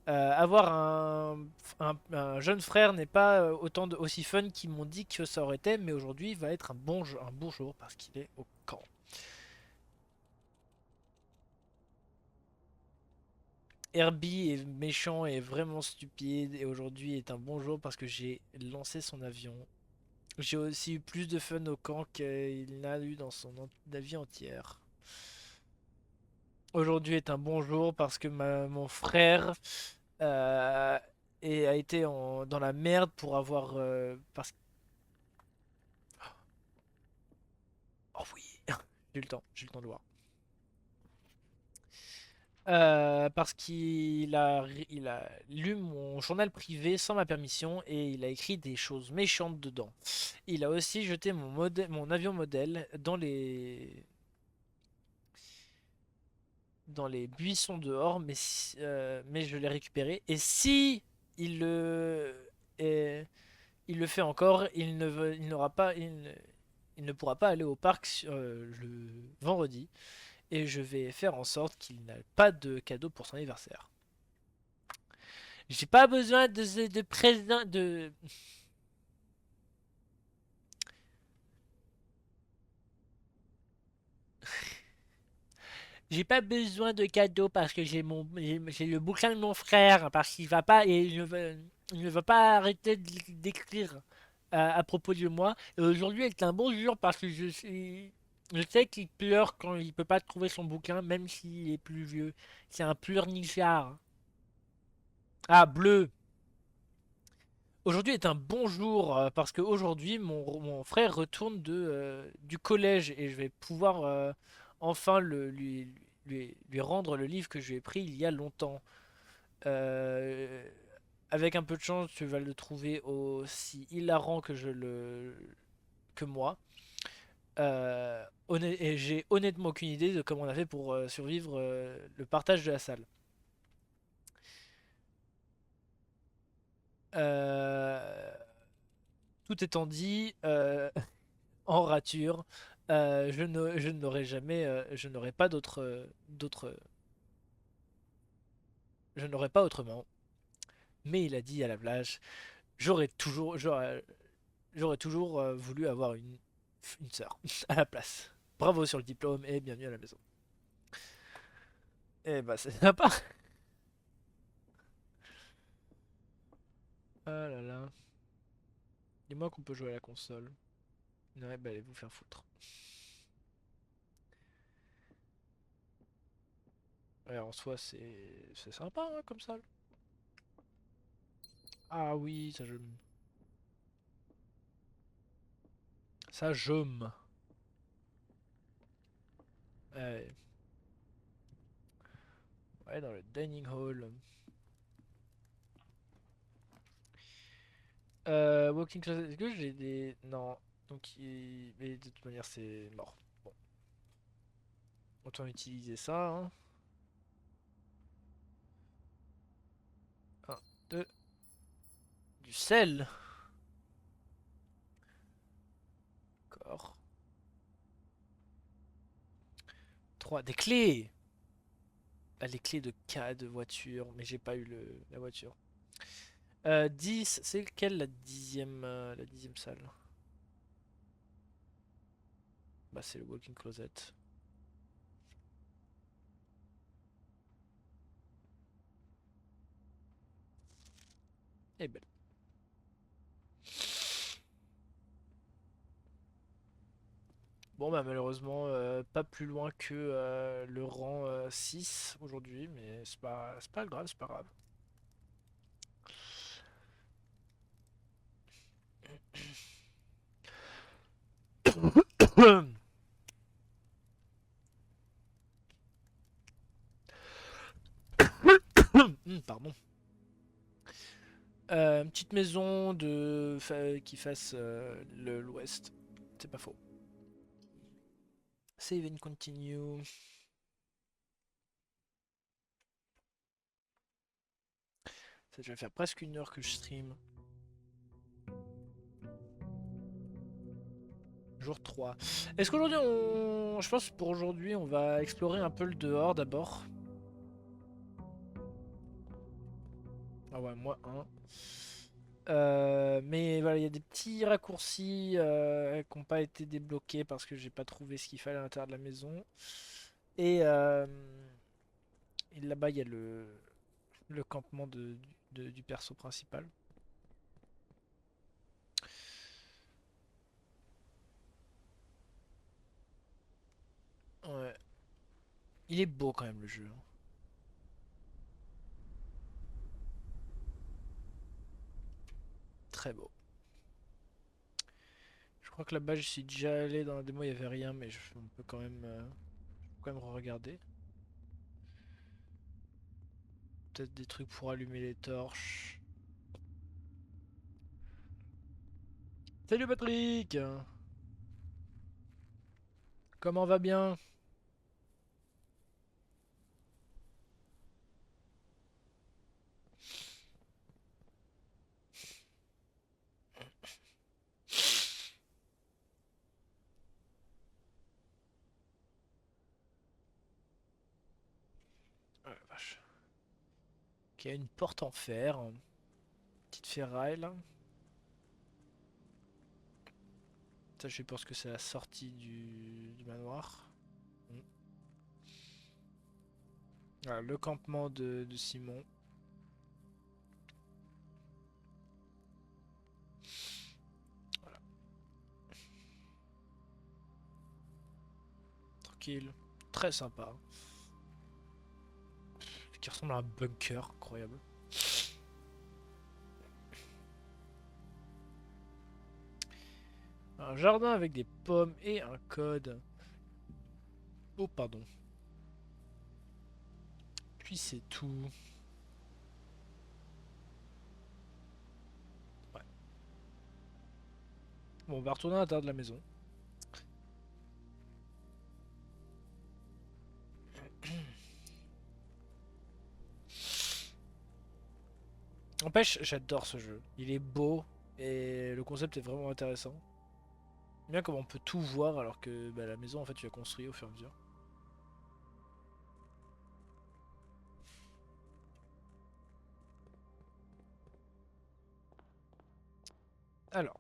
Avoir un jeune frère n'est pas aussi fun qu'ils m'ont dit que ça aurait été, mais aujourd'hui va être un bon jour parce qu'il est au camp. Herbie est méchant et vraiment stupide et aujourd'hui est un bon jour parce que j'ai lancé son avion. J'ai aussi eu plus de fun au camp qu'il n'a eu dans la vie entière. Aujourd'hui est un bon jour parce que mon frère euh, a été dans la merde pour avoir... Oh oui, j'ai eu le temps de voir. Parce il a lu mon journal privé sans ma permission et il a écrit des choses méchantes dedans. Il a aussi jeté mon avion modèle dans les buissons dehors, mais je l'ai récupéré. Et si il il le fait encore, il n'aura pas, il ne pourra pas aller au parc le vendredi. Et je vais faire en sorte qu'il n'ait pas de cadeau pour son anniversaire. J'ai pas besoin de présent de. J'ai pas besoin de cadeau parce que j'ai le bouquin de mon frère parce qu'il va pas et il ne va pas arrêter d'écrire à propos de moi. Et aujourd'hui est un bon jour parce que je sais qu'il pleure quand il peut pas trouver son bouquin même s'il est plus vieux. C'est un pleurnichard. Ah, bleu. Aujourd'hui est un bon jour parce qu'aujourd'hui mon frère retourne du collège et je vais pouvoir enfin lui rendre le livre que je lui ai pris il y a longtemps. Euh, Avec un peu de chance, tu vas le trouver aussi hilarant que moi. Et j'ai honnêtement aucune idée de comment on a fait pour survivre le partage de la salle. Euh, Tout étant dit, en rature. Je n'aurai jamais, je n'aurai pas je n'aurai pas autrement. Mais il a dit à la plage, j'aurais toujours voulu avoir une sœur à la place. Bravo sur le diplôme et bienvenue à la maison. Et bah c'est sympa. Ah là là. Dis-moi qu'on peut jouer à la console. Ouais, bah allez vous faire foutre. Ouais, en soi c'est sympa hein, comme ça. Ah oui, ça j'aime. Ouais, ouais, dans le dining hall. Walking closet, est-ce que j'ai des... Non. Donc, mais de toute manière, c'est mort. Bon, autant utiliser ça, hein. 1, 2, du sel. D'accord. 3, des clés. Ah, les clés de cas de voiture, mais j'ai pas eu la voiture. 10, c'est lequel la dixième salle? Bah, c'est le walking closet. Eh ben. Bon, bah, malheureusement, pas plus loin que le rang 6 aujourd'hui, mais c'est pas grave, c'est pas grave. Pardon. Une petite maison qui fasse l'ouest. C'est pas faux. Save and continue. Ça va faire presque 1 heure que je stream. Jour 3. Est-ce qu'aujourd'hui on... Je pense que pour aujourd'hui on va explorer un peu le dehors d'abord. Ah ouais, moi un. Mais voilà, il y a des petits raccourcis qui n'ont pas été débloqués parce que j'ai pas trouvé ce qu'il fallait à l'intérieur de la maison. Et, euh, et là-bas, il y a le campement du perso principal. Ouais. Il est beau quand même le jeu, hein. Très beau. Je crois que là-bas, je suis déjà allé dans la démo, il n'y avait rien, mais on peut quand même regarder. Peut-être des trucs pour allumer les torches. Salut Patrick! Comment va bien? Oh la vache. Ok, une porte en fer. Petite ferraille là. Ça, je pense que c'est la sortie du manoir. Mm. Voilà, le campement de Simon. Voilà, tranquille. Très sympa. Qui ressemble à un bunker, incroyable. Un jardin avec des pommes et un code. Oh, pardon. Puis c'est tout. Ouais. Bon, on va retourner à l'intérieur de la maison. N'empêche, j'adore ce jeu. Il est beau et le concept est vraiment intéressant. Bien comme on peut tout voir alors que bah, la maison en fait tu l'as construit au fur et à mesure. Alors,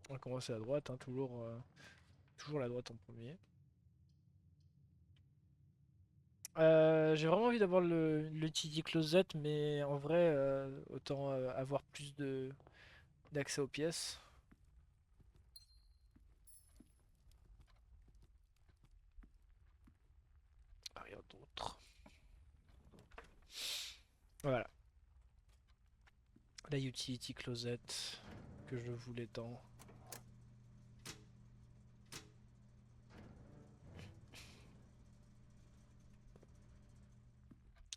on va commencer à droite, hein, toujours la droite en premier. J'ai vraiment envie d'avoir le TD Closet, mais en vrai, autant avoir plus d'accès aux pièces. Ah, rien d'autre. Voilà. La Utility Closet que je voulais tant.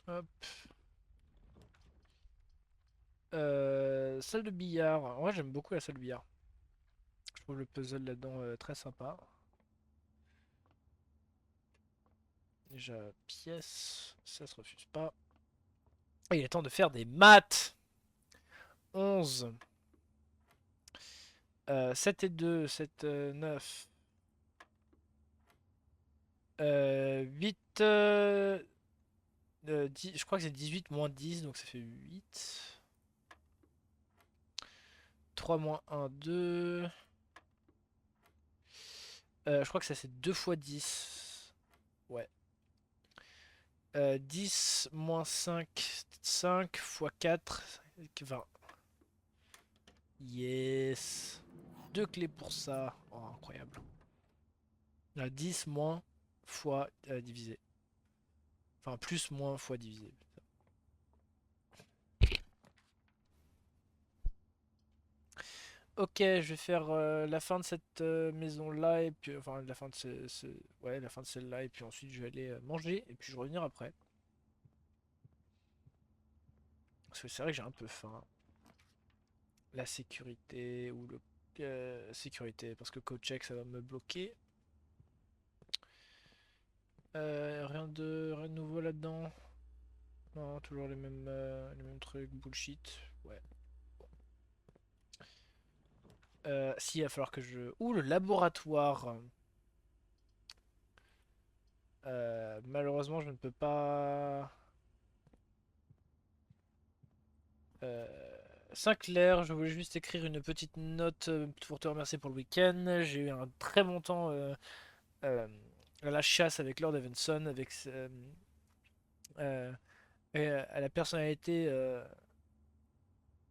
Hop. Salle de billard. Moi j'aime beaucoup la salle de billard. Je trouve le puzzle là-dedans très sympa. Déjà, pièce. Ça se refuse pas. Et il est temps de faire des maths. 11. 7 et 2, 7, 9. 8, 10, je crois que c'est 18 moins 10, donc ça fait 8. 3 moins 1, 2. Je crois que ça c'est 2 fois 10. Ouais. 10 moins 5, 5 fois 4, 20. Yes. 2 clés pour ça. Oh, incroyable. 10 moins fois divisé. Enfin, plus moins fois divisé. Ok, je vais faire la fin de cette maison là et puis enfin la fin de ouais, la fin de celle-là et puis ensuite je vais aller manger et puis je vais revenir après. Parce que c'est vrai que j'ai un peu faim. La sécurité ou le sécurité parce que code check ça va me bloquer. Rien de nouveau là-dedans. Non, toujours les mêmes trucs bullshit. Ouais. Si, il va falloir que je... Ouh, le laboratoire. Malheureusement, je ne peux pas... Euh, Sinclair, je voulais juste écrire une petite note pour te remercier pour le week-end. J'ai eu un très bon temps euh, à la chasse avec Lord Evanson, avec euh, à la personnalité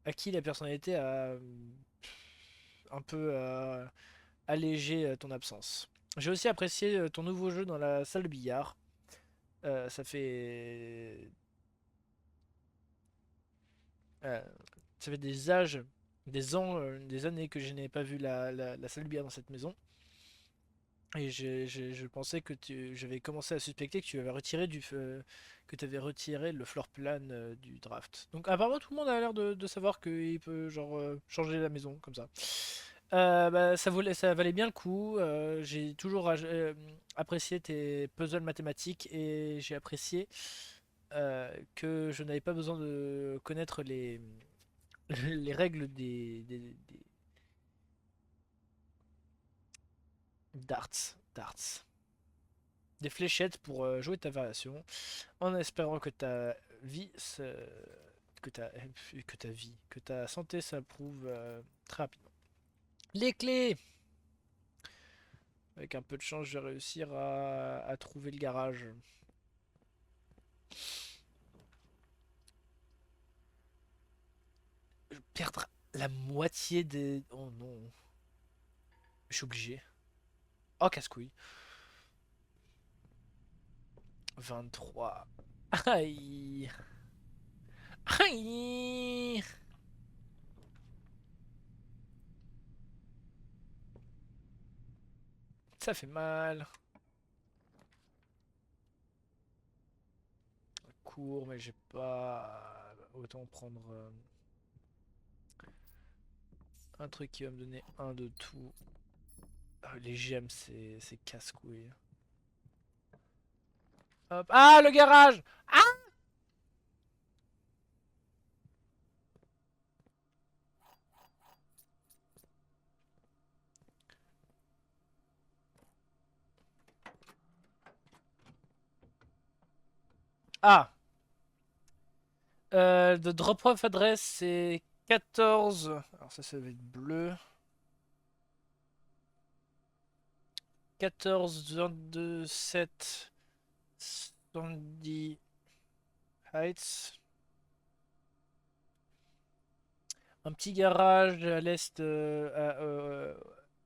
à qui la personnalité a un peu allégé ton absence. J'ai aussi apprécié ton nouveau jeu dans la salle de billard. Ça fait euh, ça fait des âges, des ans, des années que je n'ai pas vu la salle de billard dans cette maison. Et je pensais que j'avais commencé à suspecter que tu avais retiré que tu avais retiré le floor plan du draft. Donc apparemment tout le monde a l'air de savoir qu'il peut genre changer la maison comme ça. Bah, ça valait bien le coup. J'ai toujours apprécié tes puzzles mathématiques et j'ai apprécié que je n'avais pas besoin de connaître les règles des darts. Des fléchettes pour jouer ta variation, en espérant que ta vie, que ta santé s'approuve très rapidement. Les clés! Avec un peu de chance, je vais réussir à trouver le garage. Je vais perdre la moitié des... Oh non. Je suis obligé. Oh, casse-couille. 23. Aïe. Aïe. Ça fait mal. Court, mais j'ai pas... Autant prendre un truc qui va me donner un de tout. Les gemmes, c'est casse-couille. Hop. Ah, le garage! Ah! Ah! The drop-off adresse, c'est 14. Alors ça va être bleu. 14, 22, 7, Sandy Heights. Un petit garage à l'est, à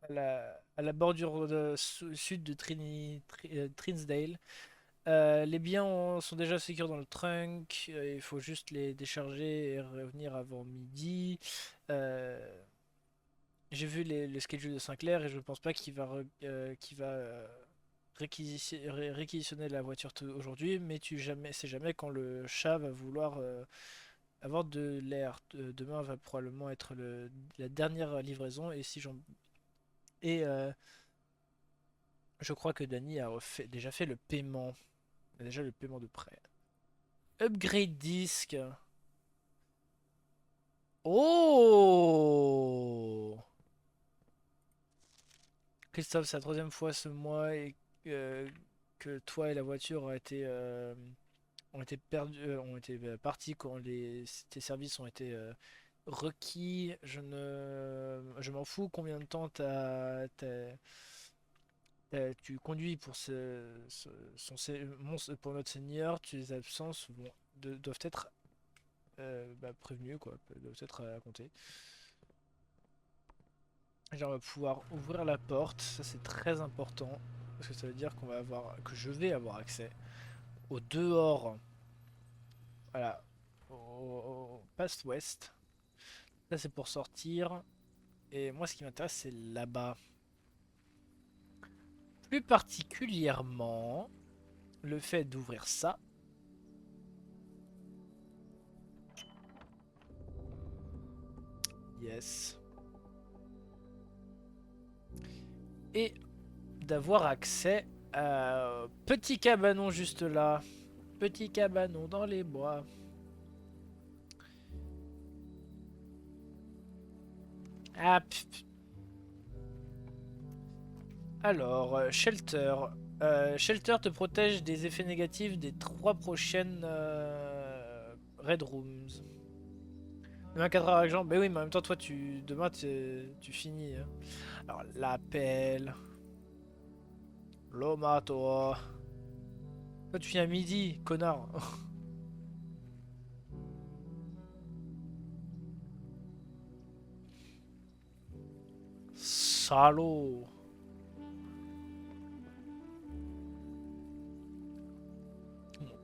la bordure sud de Trinsdale. Les biens sont déjà sécures dans le trunk. Il faut juste les décharger et revenir avant midi. Euh, j'ai vu le schedule de Sinclair et je ne pense pas qu'il va réquisitionner la voiture aujourd'hui, mais sais jamais quand le chat va vouloir avoir de l'air. Demain va probablement être la dernière livraison et si j'en et je crois que Danny a déjà fait le paiement. Il a déjà le paiement de prêt. Upgrade disque. Oh! Christophe, c'est la troisième fois ce mois euh, que toi et la voiture ont été perdus, ont été partis quand tes services ont été requis. Je m'en fous combien de temps tu conduis pour pour notre Seigneur. Tes absences doivent être prévenues, quoi, doivent être racontées. Là, on va pouvoir ouvrir la porte, ça c'est très important parce que ça veut dire que je vais avoir accès au dehors, voilà, au Past West. Là c'est pour sortir et moi ce qui m'intéresse c'est là-bas. Plus particulièrement le fait d'ouvrir ça. Yes. Et d'avoir accès à petit cabanon juste là. Petit cabanon dans les bois. Ah, alors, Shelter. Shelter te protège des effets négatifs des 3 prochaines Red Rooms. Demain 4h avec Jean. Mais oui, mais en même temps, toi, demain, tu finis. Hein. Alors, l'appel. Loma, toi. Toi, tu finis à midi, connard. Salaud.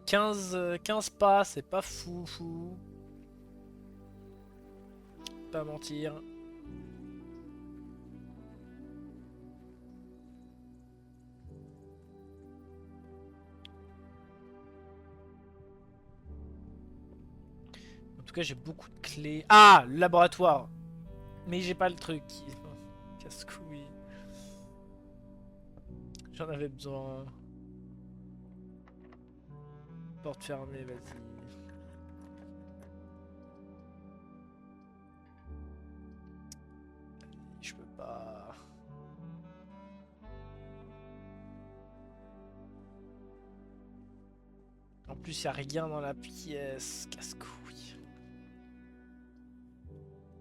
15 pas, c'est pas fou. Pas mentir. En tout cas, j'ai beaucoup de clés. Ah, le laboratoire. Mais j'ai pas le truc. Casse-couille. J'en avais besoin. Porte fermée, vas-y. Je peux pas. En plus, y a rien dans la pièce. Casse-couille.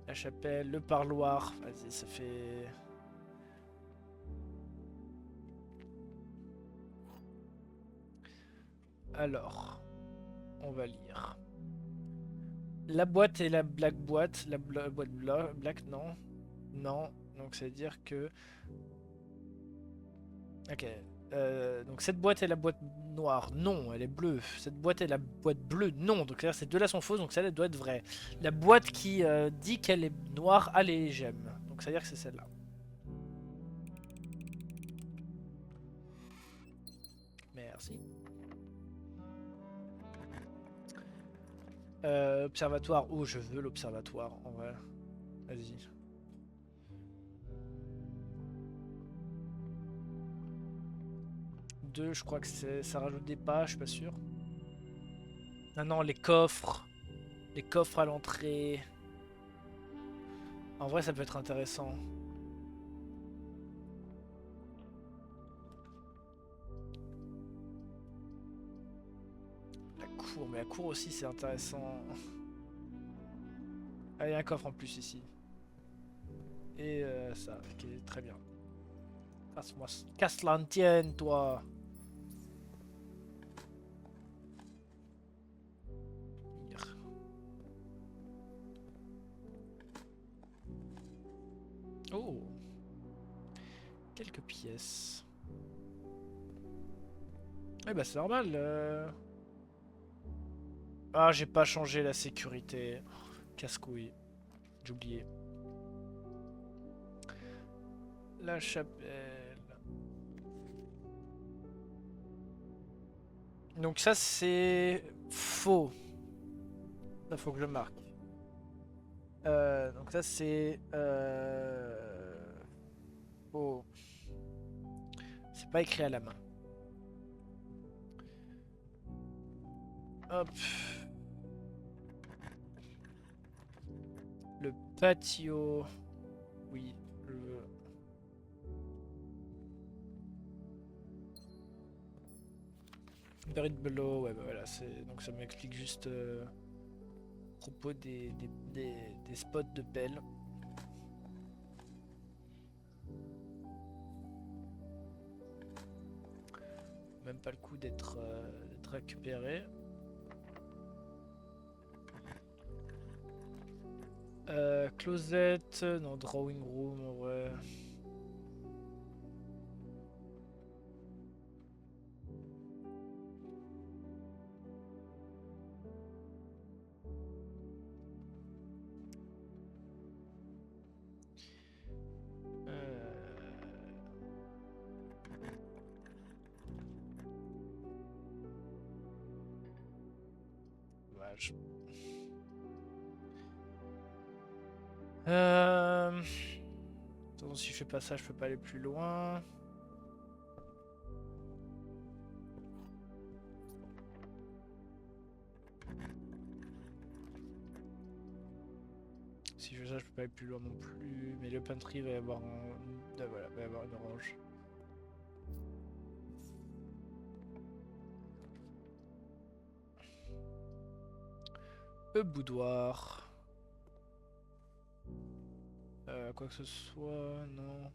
La chapelle, le parloir. Vas-y, ça fait. Alors, on va lire. La boîte et la black boîte. La boîte black, non. Non. Donc, ça veut dire que. Ok. Donc cette boîte est la boîte noire. Non, elle est bleue. Cette boîte est la boîte bleue. Non, donc c'est-à-dire ces deux-là sont fausses, donc celle-là doit être vraie. La boîte qui dit qu'elle est noire a les gemmes. Donc ça veut dire que c'est celle-là. Merci. Observatoire. Oh, je veux l'observatoire, en vrai. Vas-y. Deux, je crois que ça rajoute des pas, je suis pas sûr. Ah non, les coffres. Les coffres à l'entrée. En vrai, ça peut être intéressant. La cour, mais la cour aussi, c'est intéressant. Ah, il y a un coffre en plus ici. Et ça, qui est très bien. Casse-moi, casse l'antienne, toi. Oh, quelques pièces. Eh bah c'est normal. Ah, j'ai pas changé la sécurité. Casse-couille. J'ai oublié. La chapelle. Donc ça c'est faux. Là faut que je marque. Donc ça c'est faux. C'est pas écrit à la main. Hop. Le patio. Oui, je veux. Buried below, ouais bah voilà, donc ça m'explique juste à propos des spots de pelle. Même pas le coup d'être récupéré. Closet, non, drawing room, ouais. Dommage. Attention, si je fais pas ça, je peux pas aller plus loin. Si je fais ça, je peux pas aller plus loin non plus. Mais le pantry va y avoir un. Voilà, va y avoir une orange. Le boudoir. Quoi que ce soit, non.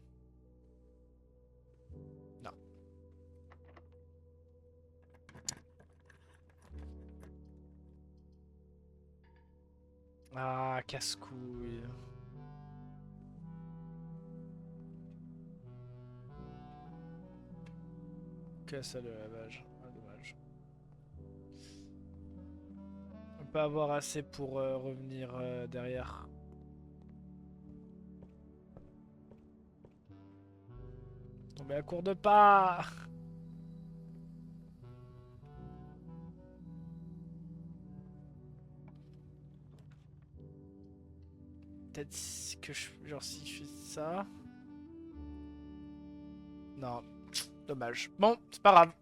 Non. Ah, casse-couille. Que ça de lavage. Ah, dommage. On peut avoir assez pour revenir derrière. Tomber à court de pas. Peut-être que je. Genre, si je fais ça. Non. Dommage. Bon, c'est pas grave.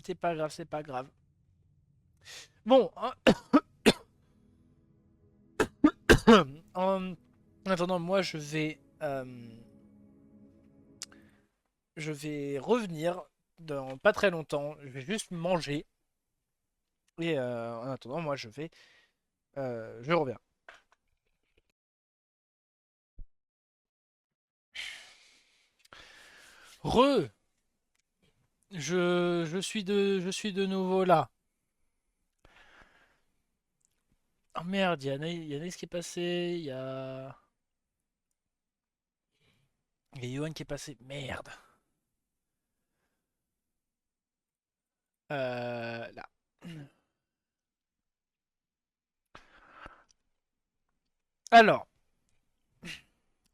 C'est pas grave, c'est pas grave. Bon, en attendant, moi je vais revenir dans pas très longtemps. Je vais juste manger. Et en attendant, moi je reviens. Re, je suis de nouveau là. Oh merde, il y a Anaïs qui est passé, il y a Yohan qui est passé. Merde. Là. Alors,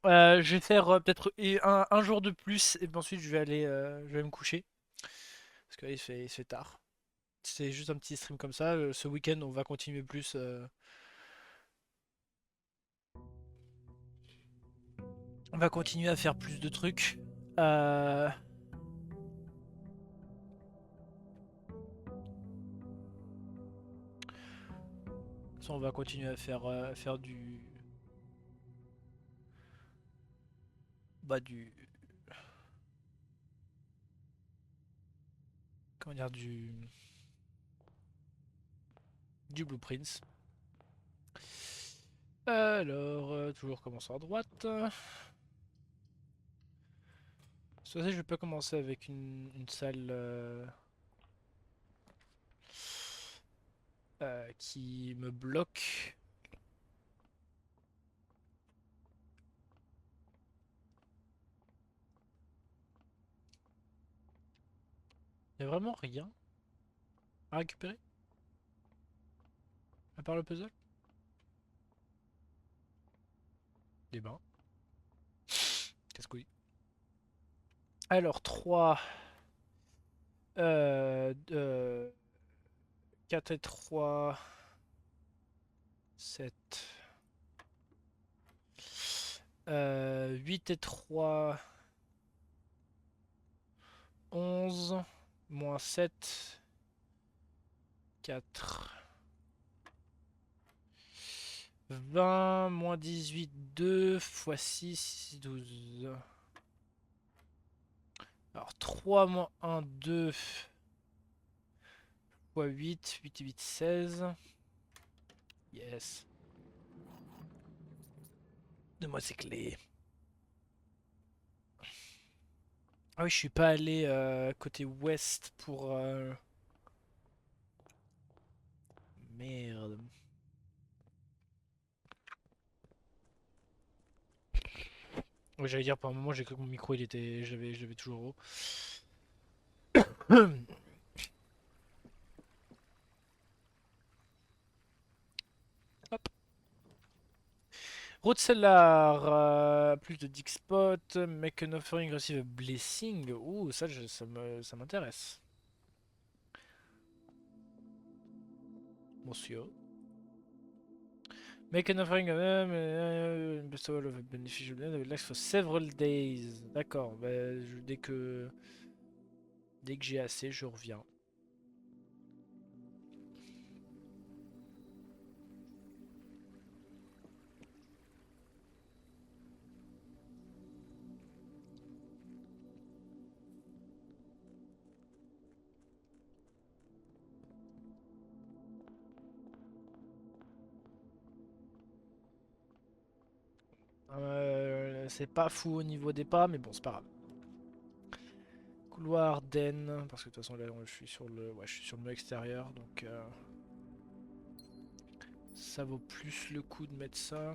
je vais faire peut-être un jour de plus et puis ensuite je vais me coucher parce qu'il il se fait tard. C'est juste un petit stream comme ça. Ce week-end, on va continuer plus. On va continuer à faire plus de trucs. Euh, Ça, on va continuer à faire du. Bah, du. Comment dire, du. du Blueprints. Alors, toujours commençons à droite. Soit je vais pas commencer avec une salle qui me bloque. Il n'y a vraiment rien à récupérer à part le puzzle. Eh ben, casse-couille. Alors, 3, 4 et 3, 7, 8 et 3, 11, moins 7, 4, 20, moins 18, 2, x 6, 12. Alors 3 moins 1, 2, x 8, 8 et 8, 16. Yes. Donne-moi ces clés. Ah oui, je suis pas allé côté ouest pour... Merde. Ouais, j'allais dire, par un moment, j'ai cru que mon micro, il était... j'avais toujours haut. Hop. Road Cellar, plus de Dick Spot, make an offering, receive a blessing. Ouh, ça, ça m'intéresse. Monsieur. Make an offering bestowal of a beneficial land will last for several days. D'accord, bah, dès que j'ai assez, je reviens. C'est pas fou au niveau des pas, mais bon, c'est pas grave. Couloir, den, parce que de toute façon là je suis sur le, ouais, je suis sur le mur extérieur, donc ça vaut plus le coup de mettre ça.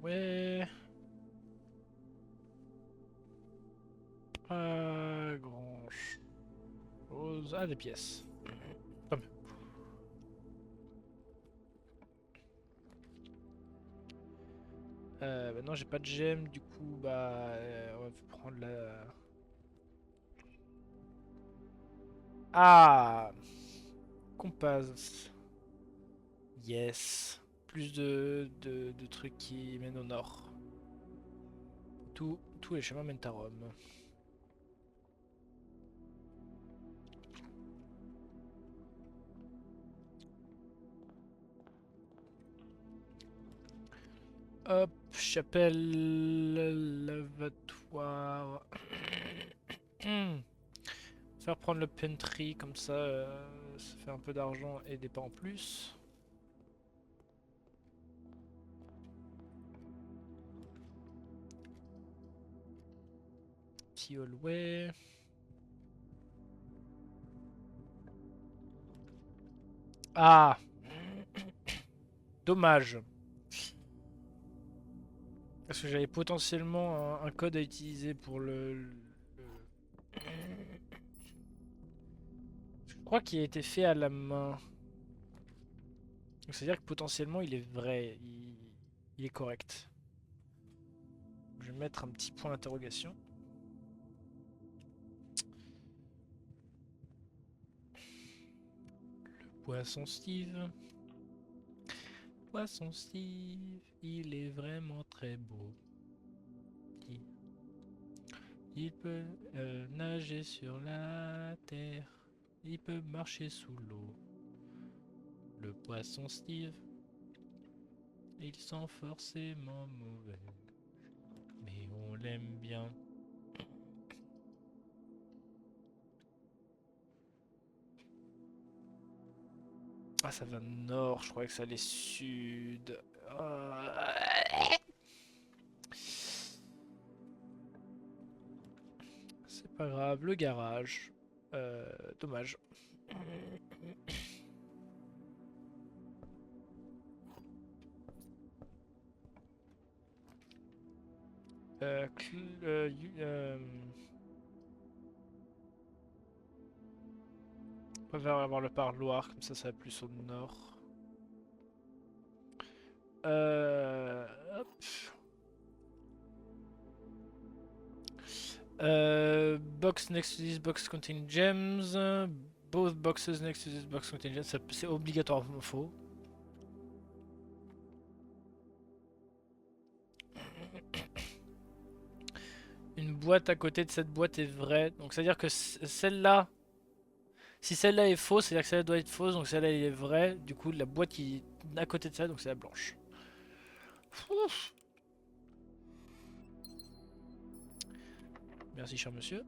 Ouais. Pas grand chose. Ah, des pièces. Tant mieux. Maintenant j'ai pas de gemme, du coup bah on va prendre la... Ah, Compass. Yes. Plus de trucs qui mènent au nord. Tous les chemins mènent à Rome. Hop, chapelle, lavatoire. Faire prendre le pantry, comme ça, ça fait un peu d'argent et des pas en plus. Petit hallway. Ah, dommage. Parce que j'avais potentiellement un code à utiliser pour Je crois qu'il a été fait à la main. Donc c'est-à-dire que potentiellement il est vrai, il est correct. Je vais mettre un petit point d'interrogation. Le poisson Steve. Poisson Steve, il est vraiment très beau. Il peut nager sur la terre. Il peut marcher sous l'eau. Le poisson Steve. Il sent forcément mauvais. Mais on l'aime bien. Ah, ça va nord, je croyais que ça allait sud. C'est pas grave, le garage. Dommage. On préfère avoir le parloir, comme ça va plus au nord. Hop. Box next to this box contain gems. Both boxes next to this box contain gems. C'est obligatoirement faux. Une boîte à côté de cette boîte est vraie. Donc c'est à dire que celle-là, si celle-là est fausse, c'est à dire que celle-là doit être fausse. Donc celle-là est vraie. Du coup la boîte qui est à côté de ça, donc c'est la blanche. Ouf. Merci cher monsieur.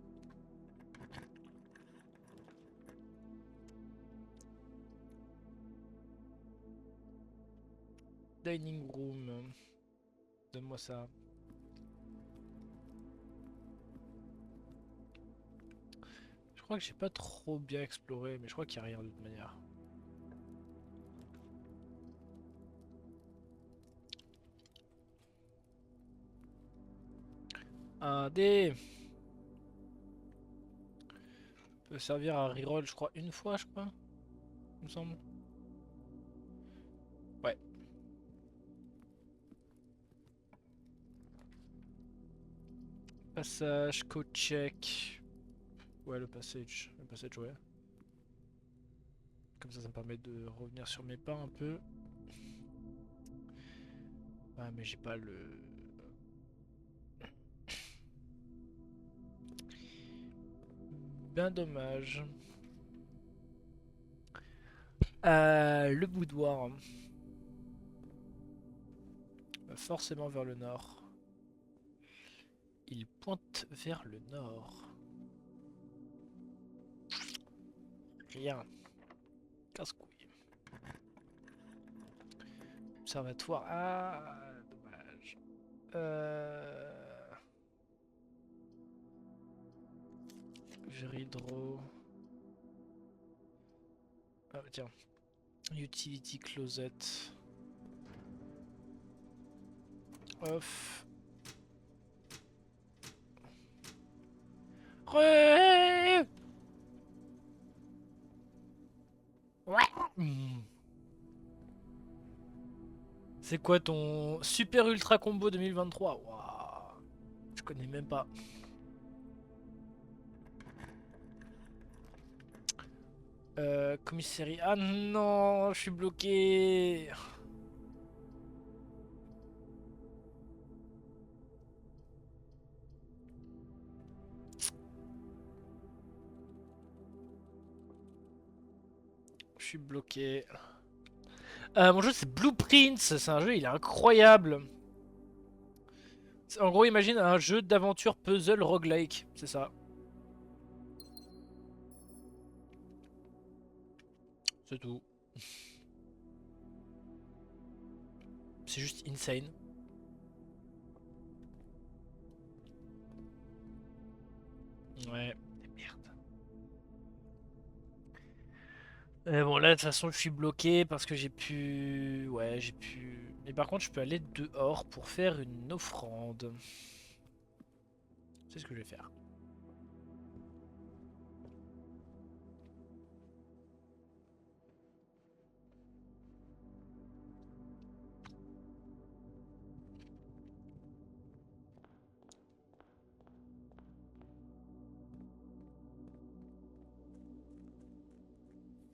Dining room. Donne-moi ça. Je crois que j'ai pas trop bien exploré, mais je crois qu'il n'y a rien de toute manière. Un dé peut servir à reroll, je crois, une fois, je crois. Il me semble. Ouais. Passage, code check. Ouais, le passage. Le passage, ouais. Comme ça me permet de revenir sur mes pas un peu. Ah, mais j'ai pas le... Ben dommage. Le boudoir. Forcément vers le nord. Il pointe vers le nord. Rien. Casse-couille. Observatoire. Ah, dommage. Veridro. Ah, tiens. Utility closet. Off. Ouais. C'est quoi ton super ultra combo 2023? Waouh. Je connais même pas. Commissariat. Ah non, je suis bloqué. Je suis bloqué. Mon jeu c'est Blueprints, c'est un jeu il est incroyable. En gros imagine un jeu d'aventure puzzle roguelike, c'est ça. C'est tout. C'est juste insane. Ouais, merde. Bon là de toute façon je suis bloqué parce que j'ai pu... Ouais j'ai pu... Mais par contre je peux aller dehors pour faire une offrande. C'est ce que je vais faire.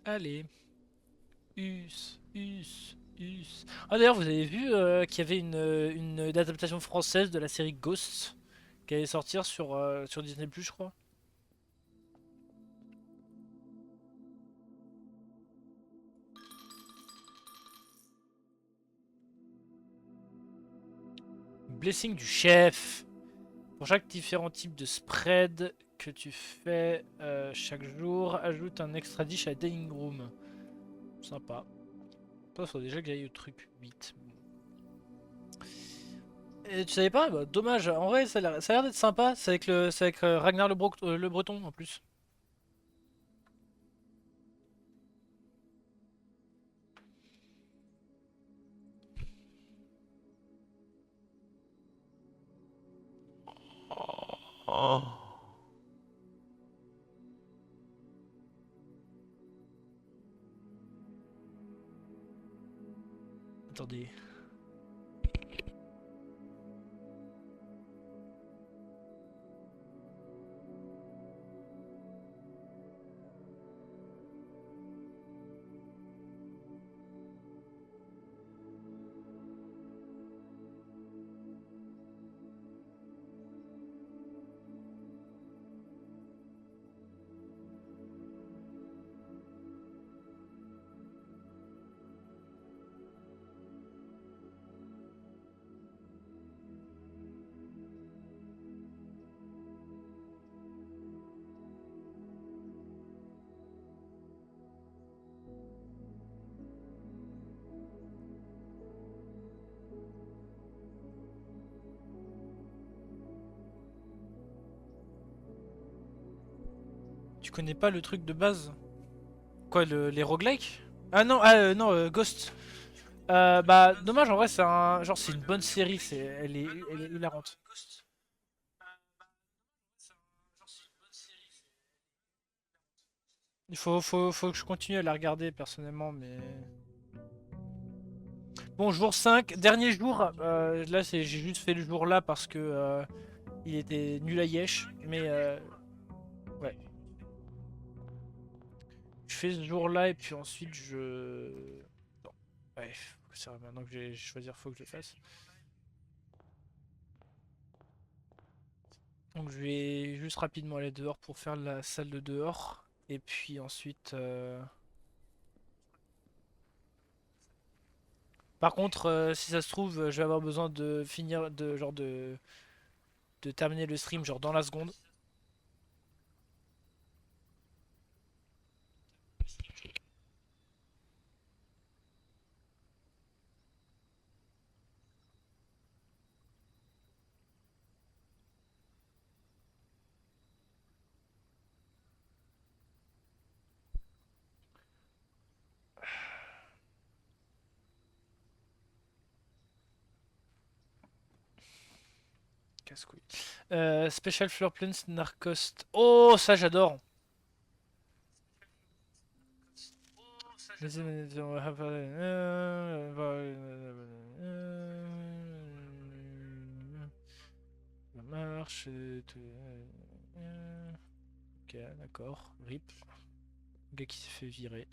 Allez. Us. Ah d'ailleurs vous avez vu qu'il y avait une adaptation française de la série Ghost qui allait sortir sur Disney+, je crois. blessing du chef. Pour chaque différent type de spread que tu fais chaque jour, ajoute un extra dish à dining room. Sympa. Il faut déjà que j'aille au truc 8. Et tu savais pas? Bah, dommage. En vrai, ça a l'air d'être sympa. C'est avec Ragnar le Breton en plus. Attendez. Tu connais pas le truc de base? Quoi, les roguelikes? Ah non, Ghost. Bah, dommage, en vrai, c'est un. Genre, c'est une bonne série, elle est hilarante. Faut que je continue à la regarder personnellement, mais. Bon, jour 5, dernier jour. Là, j'ai juste fait le jour là parce que il était nul à Yesh. Mais ouais. Je fais ce jour là et puis ensuite je. Bon, ouais, c'est vrai, maintenant que j'ai choisi, faut que je le fasse. Donc je vais juste rapidement aller dehors pour faire la salle de dehors. Et puis ensuite. Par contre, si ça se trouve, je vais avoir besoin de finir de terminer le stream genre dans la seconde. Casse-couille. Special Floor Plans Narcost. Oh, ça j'adore. Ça marche. Ok, d'accord. RIP. Le gars qui s'est fait virer.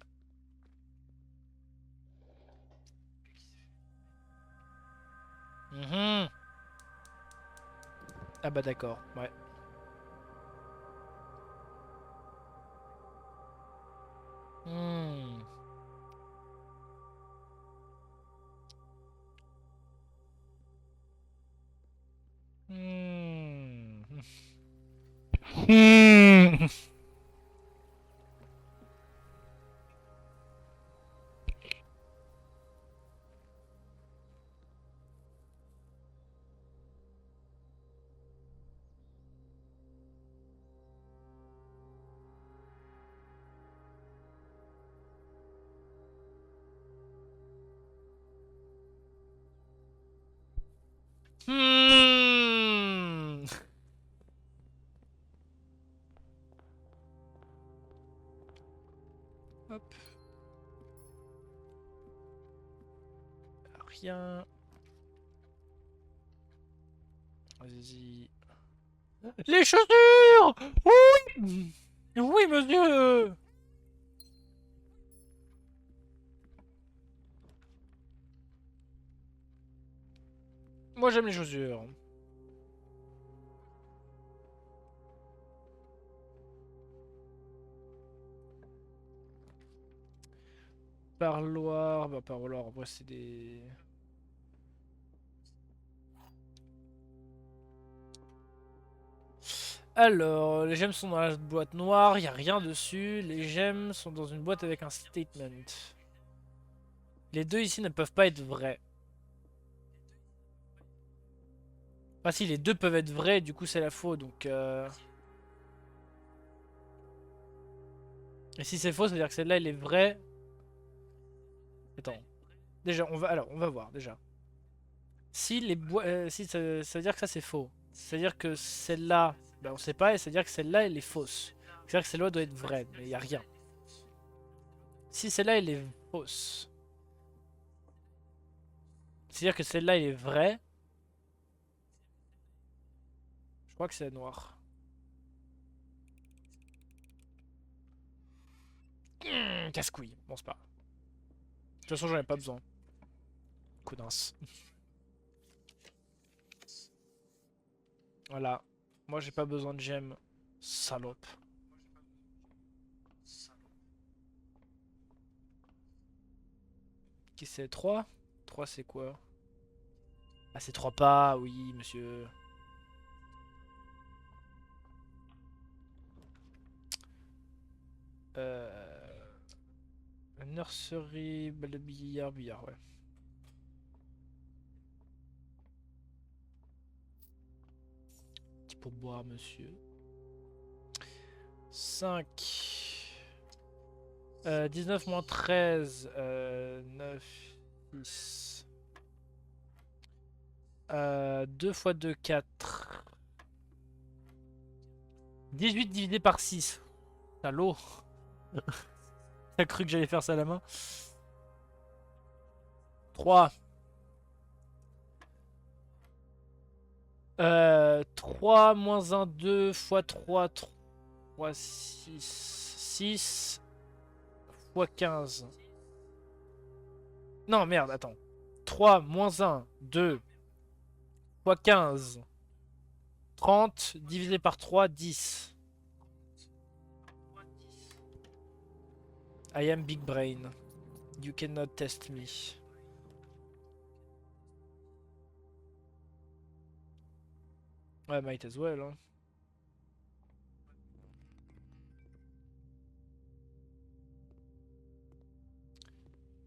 Mhm. Ah bah d'accord, ouais. Hmm. Hmm. Hmm. Hmm. Hop. Rien. Vas-y. Les chaussures! Oui! Oui, monsieur! Moi j'aime les chaussures. Parloir, bah parloir, en vrai c'est des... Alors, les gemmes sont dans la boîte noire, il n'y a rien dessus. Les gemmes sont dans une boîte avec un statement. Les deux ici ne peuvent pas être vrais. Ah si, les deux peuvent être vrais, du coup c'est la faux, donc... Et si c'est faux, ça veut dire que celle-là, elle est vraie. Attends. Déjà, on va voir, déjà. Si les boîtes... si ça veut dire que ça, c'est faux. C'est-à-dire que celle-là, ben, on sait pas, et c'est-à-dire que celle-là, elle est fausse. C'est-à-dire que celle-là doit être vraie, mais il n'y a rien. Si celle-là, elle est fausse. C'est-à-dire que celle-là, elle est vraie. Je crois que c'est la noire. Casse-couille. Bon, c'est pas grave. De toute façon, j'en ai pas besoin. Connasse. Voilà. Moi, j'ai pas besoin de gemmes. Salope. Qui c'est 3? 3 c'est quoi? Ah, c'est 3 pas, oui, monsieur. Nursery, balle de billard, billard, ouais. Petit pourboire, monsieur. 5. 19 moins 13. 9. 6. 2 fois 2, 4. 18 divisé par 6. Salaud. T'as cru que j'allais faire ça à la main? 3. 3 moins 1, 2 fois 3, 3, 6. 6 fois 15. Non, merde, attends. 3 moins 1, 2 fois 15. 30 divisé par 3, 10. I am big brain. You cannot test me. Ouais, might as well, hein.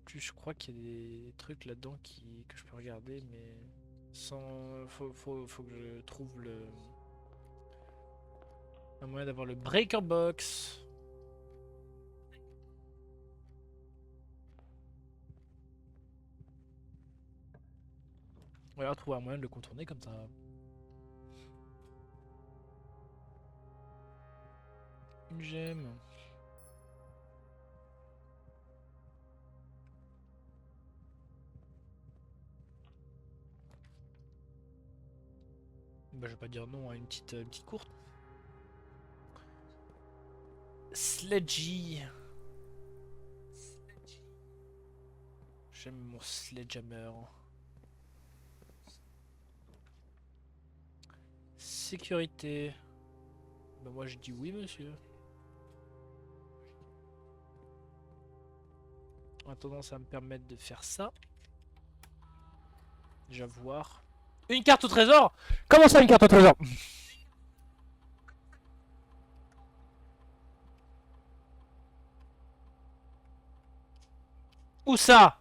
Plus, je crois qu'il y a des trucs là-dedans que je peux regarder, mais sans... Faut que je trouve un moyen d'avoir le breaker box. On va trouver un moyen de le contourner comme ça. Une gemme. Bah, je vais pas dire non à une petite courte. Sledgy. J'aime mon sledgehammer. Sécurité. Bah moi je dis oui monsieur. En attendant ça va me permettre de faire ça. Déjà voir. Une carte au trésor? Comment ça une carte au trésor? Où ça?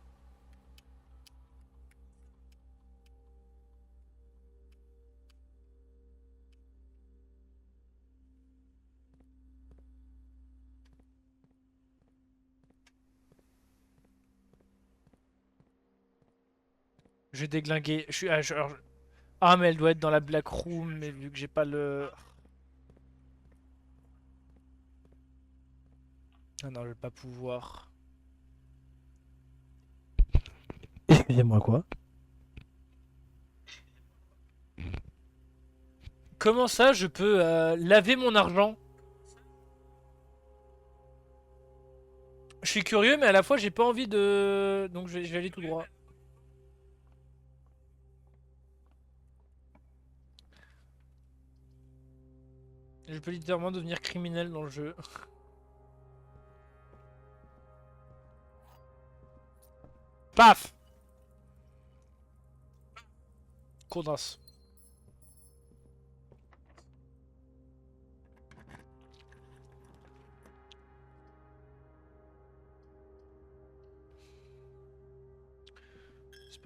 Je vais déglinguer. Je suis. Ah mais elle doit être dans la black room, mais vu que j'ai pas le. Ah non, je vais pas pouvoir. Excusez-moi quoi? Comment ça je peux laver mon argent? Je suis curieux, mais à la fois j'ai pas envie de. Donc je vais aller tout droit. Je peux littéralement devenir criminel dans le jeu. Paf! Condens.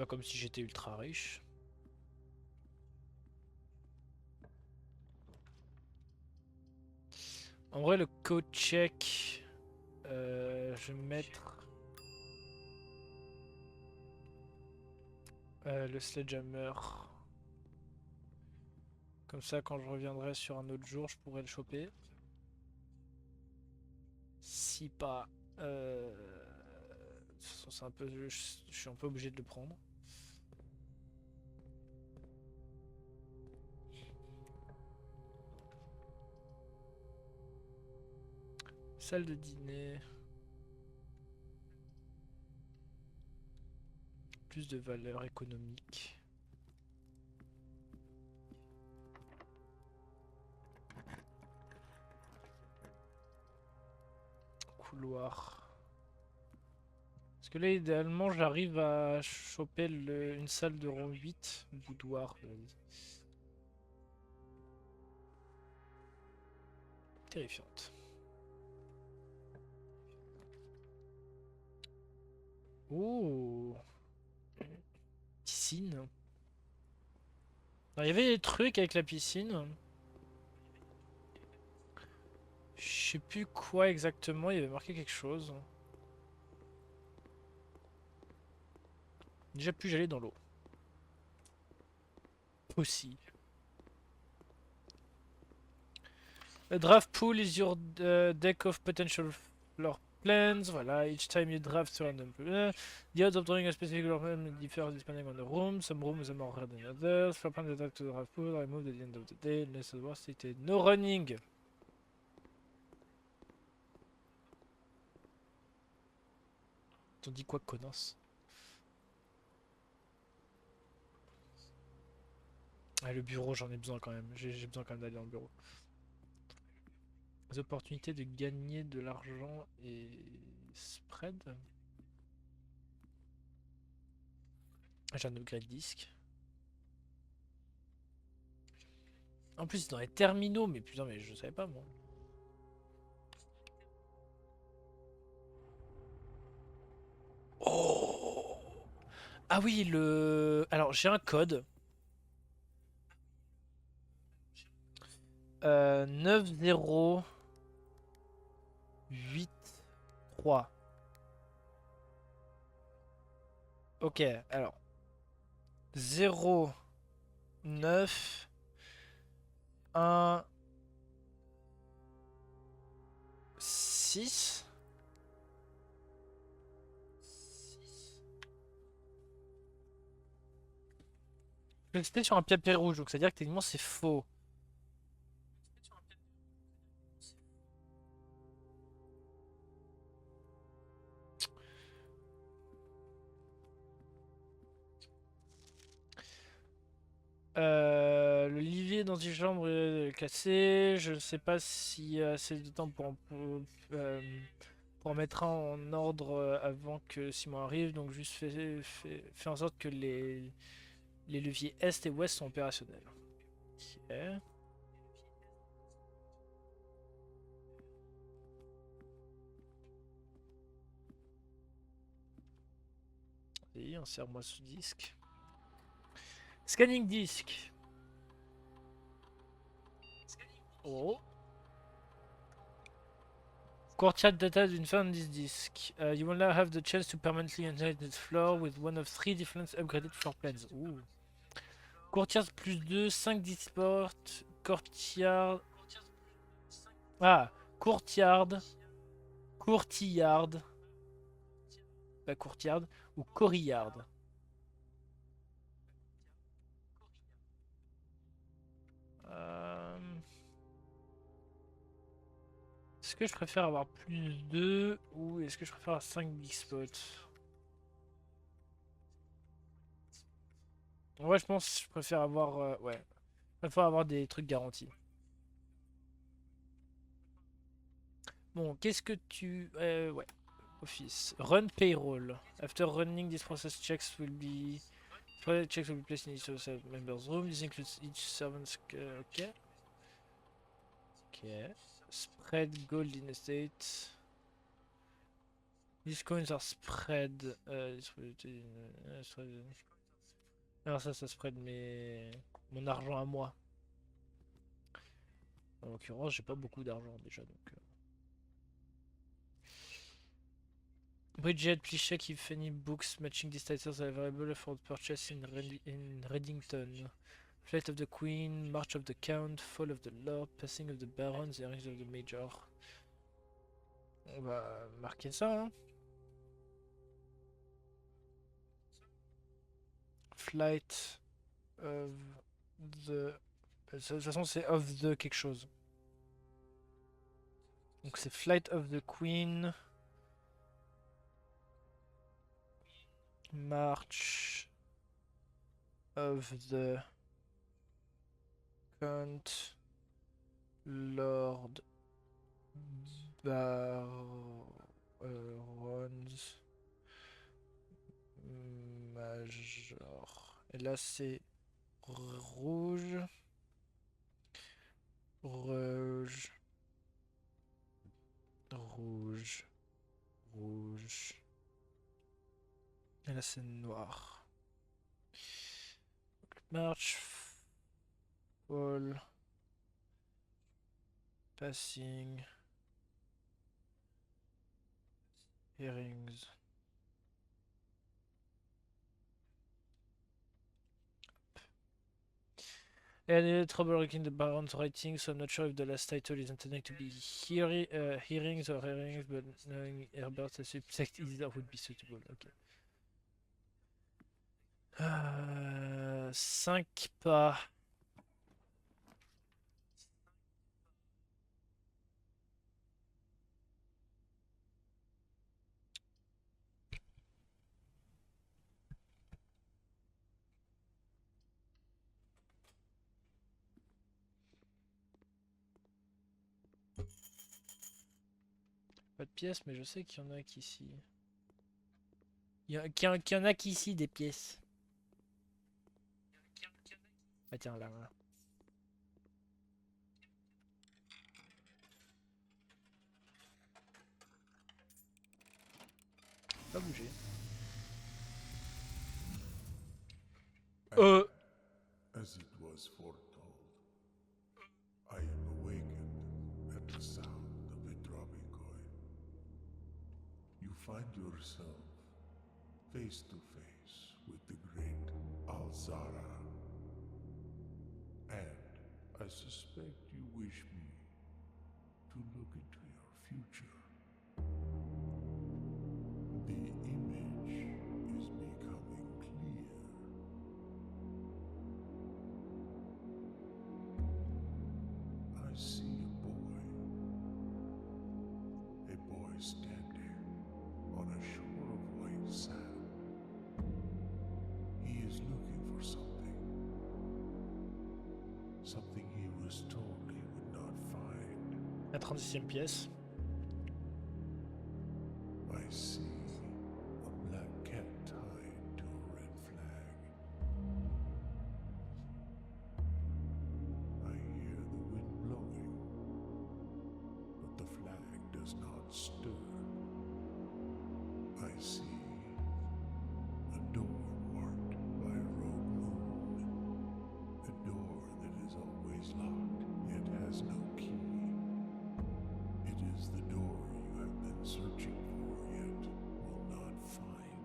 Pas comme si j'étais ultra riche. En vrai, le code check, je vais mettre le sledgehammer. Comme ça, quand je reviendrai sur un autre jour, je pourrai le choper. Si pas, de toute façon, c'est un peu, je suis un peu obligé de le prendre. Salle de dîner. Plus de valeur économique. Couloir. Parce que là, idéalement, j'arrive à choper une salle de rang 8. Boudoir. Terrifiante. Oh, piscine. Alors, il y avait des trucs avec la piscine. Je sais plus quoi exactement, il y avait marqué quelque chose. Déjà plus j'allais dans l'eau. Aussi. A draft pool is your deck of potential floor plans. Voilà, each time you draft to random. The odds of drawing a specific floor plan differ depending on the room. Some rooms are more rare than others. Floor plans attack to the draft pool are removed at the end of the day. Unless otherwise stated. No running. T'en dis quoi, connasse? Ah, le bureau, j'en ai besoin quand même. J'ai besoin quand même d'aller dans le bureau. Les opportunités de gagner de l'argent et spread. J'ai un upgrade disque. En plus, c'est dans les terminaux, mais putain, mais je savais pas moi. Oh! Ah oui, le. Alors, j'ai un code. 9083. Ok, alors. 0, 9, 1, 6. C'était sur un papier rouge, donc c'est-à-dire que techniquement c'est faux. Le Livier dans une chambre est cassé. Je ne sais pas s'il y a assez de temps pour mettre un en ordre avant que Simon arrive. Donc juste fais en sorte que les leviers Est et Ouest sont opérationnels. Ok. Et insère-moi ce disque. Scanning disc. Oh. Courtyard data d'une fin de disque. You will now have the chance to permanently enter this floor with one of 3 different upgraded floor plans. Ooh. Courtyard plus 2, 5 disport. Courtyard. Ah, courtyard. Courtyard. Pas courtyard. Ou courtyard. Est-ce que je préfère avoir plus 2 ou est-ce que je préfère avoir 5 big spots? Ouais, je pense que je préfère avoir. Ouais. Je préfère avoir des trucs garantis. Bon, qu'est-ce que tu. Ouais. Office. Run payroll. After running this process, checks will be. Checks will be placed in each of the members' room. This includes each servant's. Ok. Ok. Spread gold in estate. These coins are spread. Alors ça spread mon argent à moi. En l'occurrence, j'ai pas beaucoup d'argent déjà donc. Bridget, please check if any books matching these titles are available for purchase in Reddington. Flight of the Queen, March of the Count, Fall of the Lord, Passing of the Barons, The Rings of the Major. On va marquer ça, hein. Flight of the... De toute façon, c'est of the quelque chose. Donc c'est Flight of the Queen. March of the Count. Lord Barons Major. Et là c'est rouge. Rouge. Rouge. Rouge. Et là c'est noir. March. Fall. Passing. Hearings. I had trouble reading the Baron's writing, so I'm not sure if the last title is intended to be hearings or hearings, but knowing Herbert, I suspect either would be suitable. Ok. 5 pas. Pas de pièces, mais je sais qu'il y en a qu'ici. Qu'il y en a qu'ici des pièces. Ah tiens, là, voilà. Pas bouger. As it was foretold, I am awakened at the sound of a dropping coin. You find yourself face to face with the great Alzara. And I suspect you wish me to look into your future. The image is becoming clear. I see a boy standing on a shore of white sand. He is looking for something he was told he would not find. La 36e pièce. I see a black cat tied to a red flag. I hear the wind blowing, but the flag does not stir. I see a door marked by a rogue moon. A door that is always locked, yet has no key. It is the door you have been searching for, yet will not find.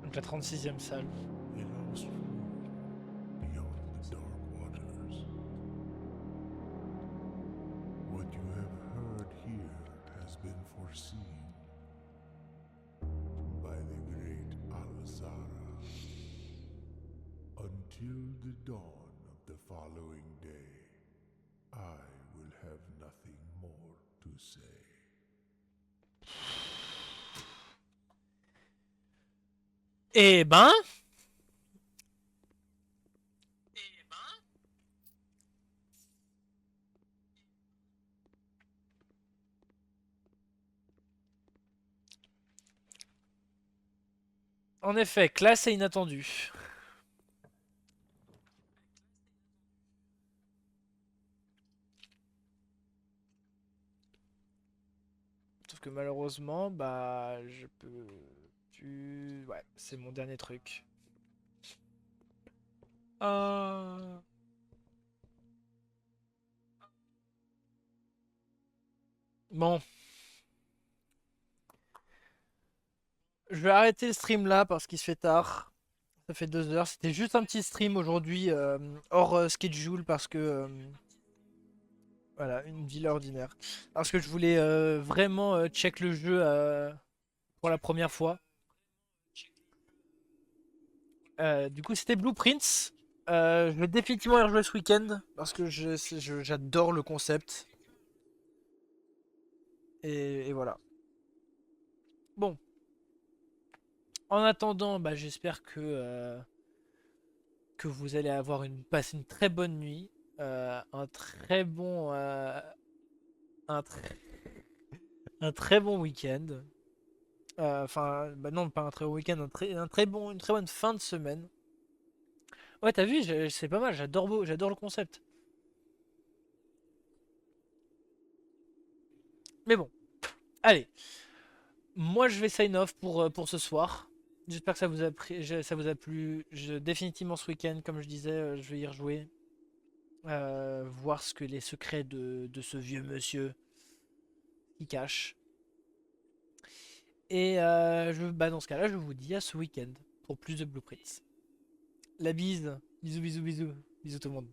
Donc la 36e salle. A lost room beyond the dark waters. What you have heard here has been foreseen by the great Alzara. Until the dawn of the following day, I will have nothing more to say. Eh ben. En effet, classe et inattendu. Sauf que malheureusement, bah, je peux... Ouais, c'est mon dernier truc. Euh, Bon, je vais arrêter le stream là parce qu'il se fait tard. Ça fait 2 heures. C'était juste un petit stream aujourd'hui hors schedule parce que voilà, une ville ordinaire. Parce que je voulais vraiment check le jeu pour la première fois. Du coup, c'était Blueprints. Je vais définitivement y rejouer ce week-end parce que j'adore le concept. Et voilà. Bon, en attendant, bah, j'espère que vous allez passer une très bonne nuit, un très bon, un, tr- un très bon week-end. Enfin, bah non, pas un très bon week-end, une très bonne fin de semaine. Ouais, t'as vu, c'est pas mal, j'adore le concept. Mais bon, allez, moi je vais sign off pour ce soir. J'espère que ça vous a plu. Définitivement ce week-end, comme je disais, je vais y rejouer. Voir ce que les secrets de ce vieux monsieur qui cache. Et bah dans ce cas-là, je vous dis à ce week-end pour plus de blueprints. La bise, bisous, bisous, bisous, bisous tout le monde.